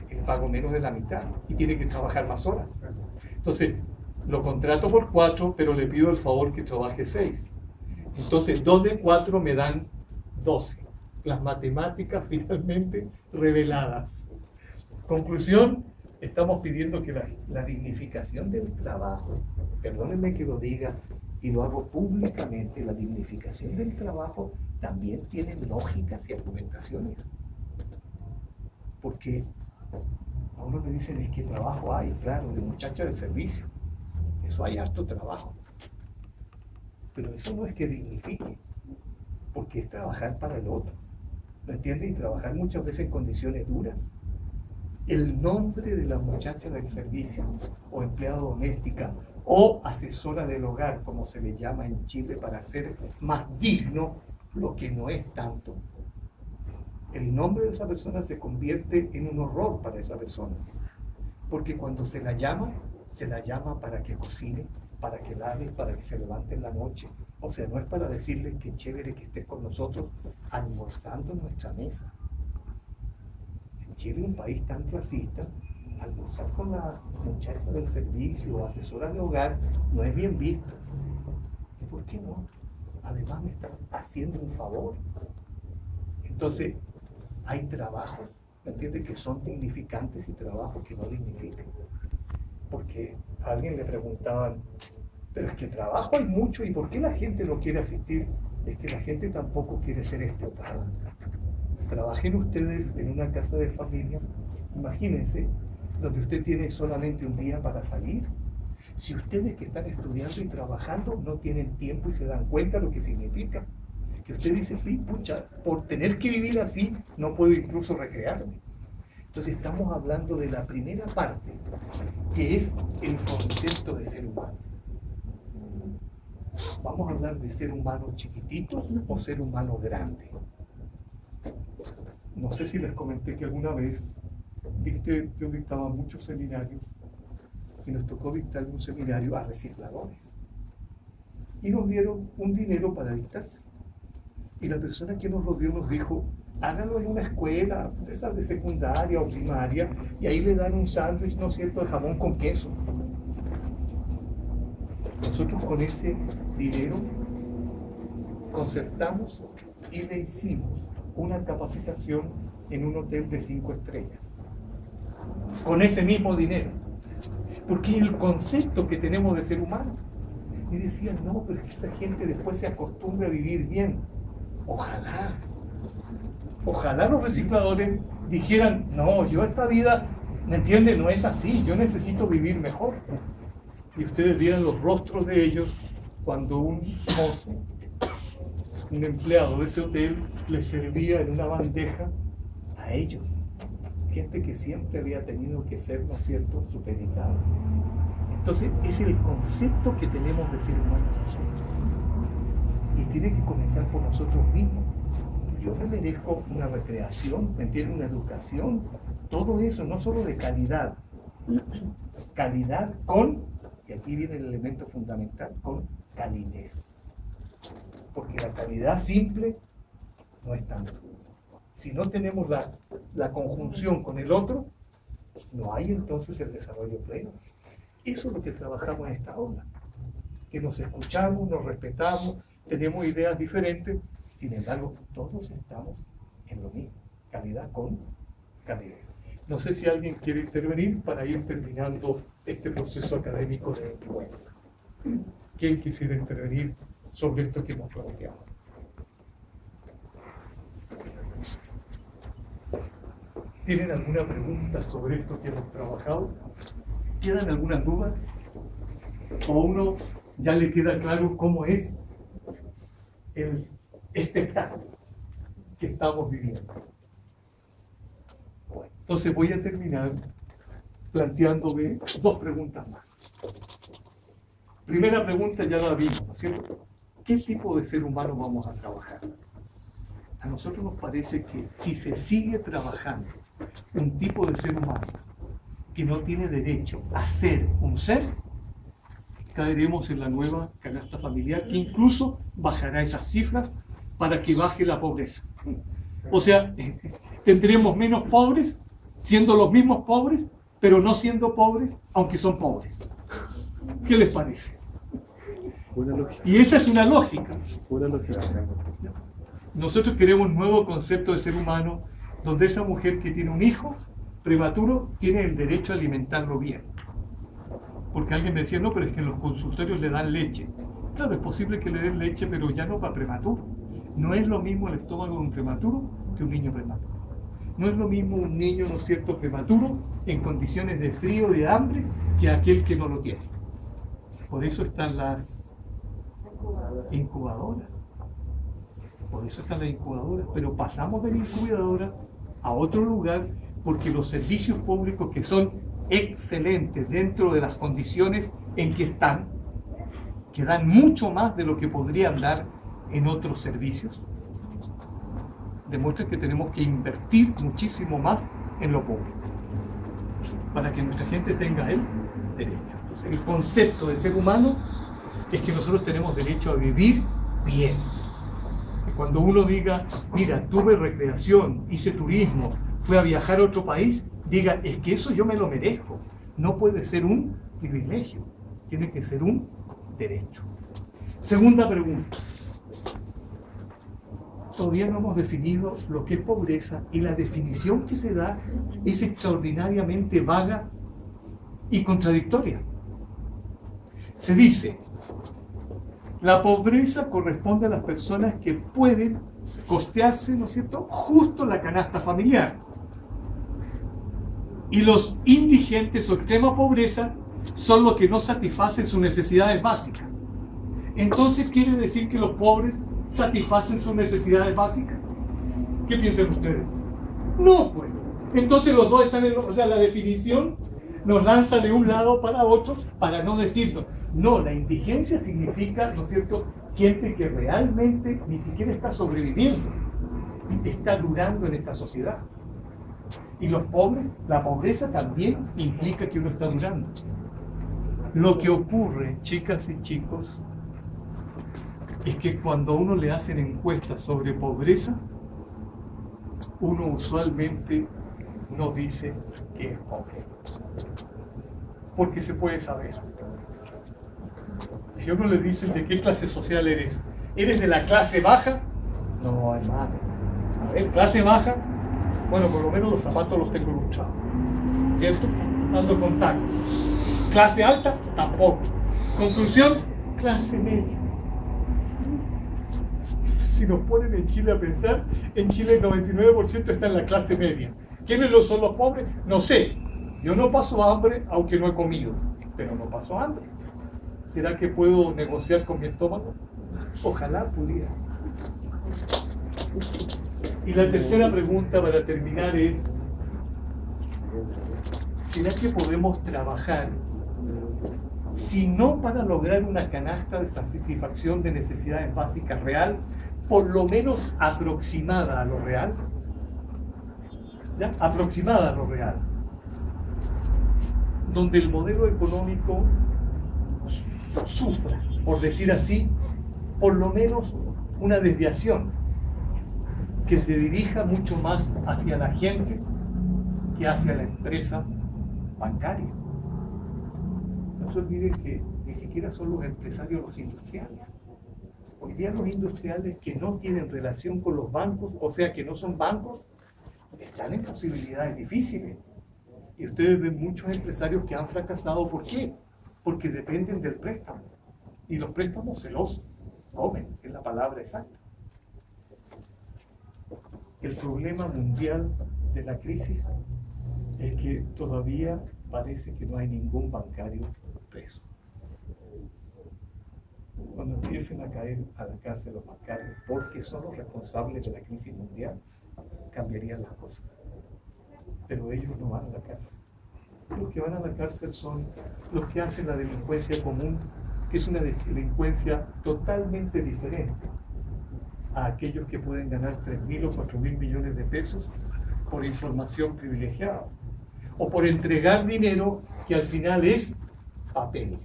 B: Y le pago menos de la mitad. Y tiene que trabajar más horas. Entonces, lo contrato por 4, pero le pido el favor que trabaje 6. Entonces, 2 de 4 me dan 12. Las matemáticas finalmente reveladas. Conclusión, estamos pidiendo que la dignificación del trabajo, perdónenme que lo diga, y lo hago públicamente, la dignificación del trabajo también tiene lógicas y argumentaciones. Porque a uno le dicen, es que trabajo hay, claro, de muchacha de servicio. Eso hay harto trabajo. Pero eso no es que dignifique, porque es trabajar para el otro. ¿Me entiendes? Y trabajar muchas veces en condiciones duras. El nombre de la muchacha del servicio, o empleada doméstica, o asesora del hogar, como se le llama en Chile, para hacer más digno lo que no es tanto. El nombre de esa persona se convierte en un horror para esa persona. Porque cuando se la llama para que cocine, para que lave, para que se levante en la noche, O sea, no es para decirle que chévere que estés con nosotros almorzando en nuestra mesa. En Chile, un país tan clasista, almorzar con la muchacha del servicio o asesora de hogar no es bien visto. ¿Y por qué no? Además me está haciendo un favor. Entonces, hay trabajos, ¿me entiendes?, que son dignificantes y trabajos que no dignifican. Porque a alguien le preguntaban, pero es que trabajo hay mucho, ¿y por qué la gente no quiere asistir? Es que la gente tampoco quiere ser explotada. Trabajen ustedes en una casa de familia, imagínense, donde usted tiene solamente un día para salir. Si ustedes que están estudiando y trabajando no tienen tiempo y se dan cuenta lo que significa, que usted dice, pucha, por tener que vivir así, no puedo incluso recrearme. Entonces estamos hablando de la primera parte, que es el concepto de ser humano. Vamos a hablar de ser humano chiquitito o ser humano grande. No sé si les comenté que alguna vez yo dictaba muchos seminarios y nos tocó dictar un seminario a recicladores. Y nos dieron un dinero para dictárselo. Y la persona que nos lo dio nos dijo, háganlo en una escuela, de esas de secundaria o primaria, y ahí le dan un sándwich, ¿no es cierto?, de jamón con queso. Nosotros con ese dinero concertamos y le hicimos una capacitación en un hotel de 5 estrellas. Con ese mismo dinero. Porque el concepto que tenemos de ser humano. Y decían, no, pero es que esa gente después se acostumbra a vivir bien. Ojalá los recicladores dijeran, no, yo esta vida, ¿me entiende?, no es así, yo necesito vivir mejor. Y ustedes vieran los rostros de ellos cuando un mozo, un empleado de ese hotel, les servía en una bandeja a ellos. Gente que siempre había tenido que ser, ¿no es cierto?, supeditada. Entonces, es el concepto que tenemos de ser humano nosotros. Y tiene que comenzar por nosotros mismos. Yo me merezco una recreación, ¿me entiendes?, una educación, todo eso, no solo de calidad. Calidad con, y aquí viene el elemento fundamental, con calidez. Porque la calidad simple no es tanto. Si no tenemos la conjunción con el otro, no hay entonces el desarrollo pleno. Eso es lo que trabajamos en esta aula. Que nos escuchamos, nos respetamos, tenemos ideas diferentes, sin embargo, todos estamos en lo mismo. Calidad con calidez. No sé si alguien quiere intervenir para ir terminando este proceso académico de encuentro. ¿Quién quisiera intervenir sobre esto que hemos planteado? ¿Tienen alguna pregunta sobre esto que hemos trabajado? ¿Quedan algunas dudas? ¿O a uno ya le queda claro cómo es el espectáculo que estamos viviendo? Bueno, entonces voy a terminar planteándome 2 preguntas más. Primera pregunta ya la vimos, ¿no es cierto? ¿Qué tipo de ser humano vamos a trabajar? A nosotros nos parece que si se sigue trabajando un tipo de ser humano que no tiene derecho a ser un ser, caeremos en la nueva canasta familiar que incluso bajará esas cifras para que baje la pobreza. O sea, tendremos menos pobres siendo los mismos pobres, pero no siendo pobres aunque son pobres. ¿Qué les parece? Y esa es una lógica. Nosotros queremos un nuevo concepto de ser humano donde esa mujer que tiene un hijo prematuro tiene el derecho a alimentarlo bien. Porque alguien me decía, no, pero es que en los consultorios le dan leche. Claro, es posible que le den leche, pero ya no para prematuro. No es lo mismo el estómago de un prematuro que un niño prematuro. No es lo mismo un niño, ¿no es cierto?, prematuro en condiciones de frío, de hambre, que aquel que no lo tiene. Por eso están las incubadoras. Por eso están las incubadoras. Pero pasamos de la incubadora a otro lugar porque los servicios públicos que son excelentes dentro de las condiciones en que están, que dan mucho más de lo que podrían dar en otros servicios, demuestran que tenemos que invertir muchísimo más en lo público para que nuestra gente tenga el derecho. Entonces, el concepto de ser humano es que nosotros tenemos derecho a vivir bien. Que cuando uno diga, mira, tuve recreación, hice turismo, fui a viajar a otro país, diga, es que eso yo me lo merezco. No puede ser un privilegio, tiene que ser un derecho. Segunda pregunta. Todavía no hemos definido lo que es pobreza y la definición que se da es extraordinariamente vaga y contradictoria. Se dice, la pobreza corresponde a las personas que pueden costearse, ¿no es cierto?, justo la canasta familiar. Y los indigentes o extrema pobreza son los que no satisfacen sus necesidades básicas. Entonces, ¿quiere decir que los pobres satisfacen sus necesidades básicas? ¿Qué piensan ustedes? No, pues. Entonces los dos están o sea, la definición nos lanza de un lado para otro para no decirlo. No, la indigencia significa, ¿no es cierto?, gente que realmente ni siquiera está sobreviviendo, está durando en esta sociedad. Y los pobres, la pobreza también implica que uno está durando. Lo que ocurre, chicas y chicos, es que cuando a uno le hacen encuestas sobre pobreza, uno usualmente no dice que es pobre. Porque se puede saber. Si a uno le dicen de qué clase social eres, ¿eres de la clase baja? No, hermano. A ver, clase baja, bueno, por lo menos los zapatos los tengo lustrados, ¿cierto? Ando con tacos. Clase alta, tampoco. Conclusión, clase media. Si nos ponen en Chile a pensar, en Chile el 99% está en la clase media. ¿Quiénes son los pobres? No sé. Yo no paso hambre, aunque no he comido, pero no paso hambre. ¿Será que puedo negociar con mi estómago? Ojalá pudiera. Y la tercera pregunta para terminar es, ¿será que podemos trabajar, si no para lograr una canasta de satisfacción de necesidades básicas real, por lo menos aproximada a lo real? ¿Ya? Aproximada a lo real. Donde el modelo económico sufra, por decir así, por lo menos una desviación que se dirija mucho más hacia la gente que hacia la empresa bancaria. No se olviden que ni siquiera son los empresarios los industriales. Hoy día los industriales que no tienen relación con los bancos, o sea que no son bancos, están en posibilidades difíciles. Y ustedes ven muchos empresarios que han fracasado. ¿Por qué? Porque dependen del préstamo. Y los préstamos se los comen, es la palabra exacta. El problema mundial de la crisis es que todavía parece que no hay ningún bancario preso. Cuando empiecen a caer a la cárcel los bancarios, porque son los responsables de la crisis mundial, cambiarían las cosas. Pero ellos no van a la cárcel. Los que van a la cárcel son los que hacen la delincuencia común, que es una delincuencia totalmente diferente a aquellos que pueden ganar 3.000 o 4.000 millones de pesos por información privilegiada o por entregar dinero que al final es papel.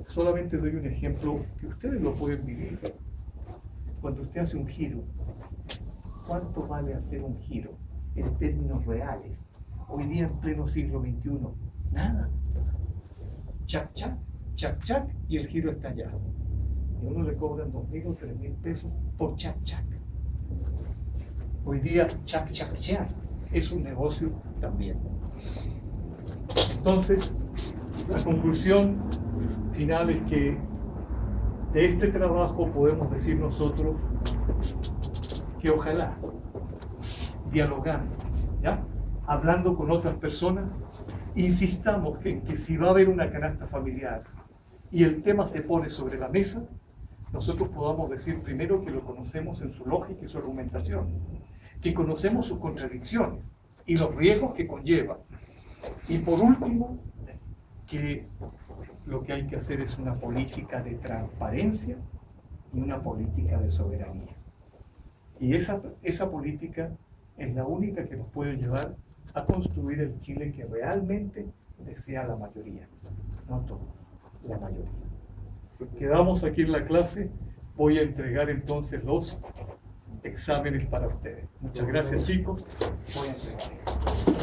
B: Solamente doy un ejemplo que ustedes lo pueden vivir. Cuando usted hace un giro, ¿cuánto vale hacer un giro en términos reales? Hoy día en pleno siglo XXI, nada. Chac, chac, chac, chac, y el giro está allá. Y a uno le cobran 2.000 o 3.000 pesos por chac, chac. Hoy día, chac, chac, chac, es un negocio también. Entonces, la conclusión final es que de este trabajo podemos decir nosotros que ojalá, dialogando, ¿ya?, hablando con otras personas, insistamos que si va a haber una canasta familiar y el tema se pone sobre la mesa, nosotros podamos decir primero que lo conocemos en su lógica y su argumentación, que conocemos sus contradicciones y los riesgos que conlleva, y por último, que lo que hay que hacer es una política de transparencia y una política de soberanía. Y esa política es la única que nos puede llevar a construir el Chile que realmente desea la mayoría, no todos, la mayoría. quedamos aquí en la clase. Voy a entregar entonces los exámenes para ustedes. Muchas gracias, chicos. Voy a entregar.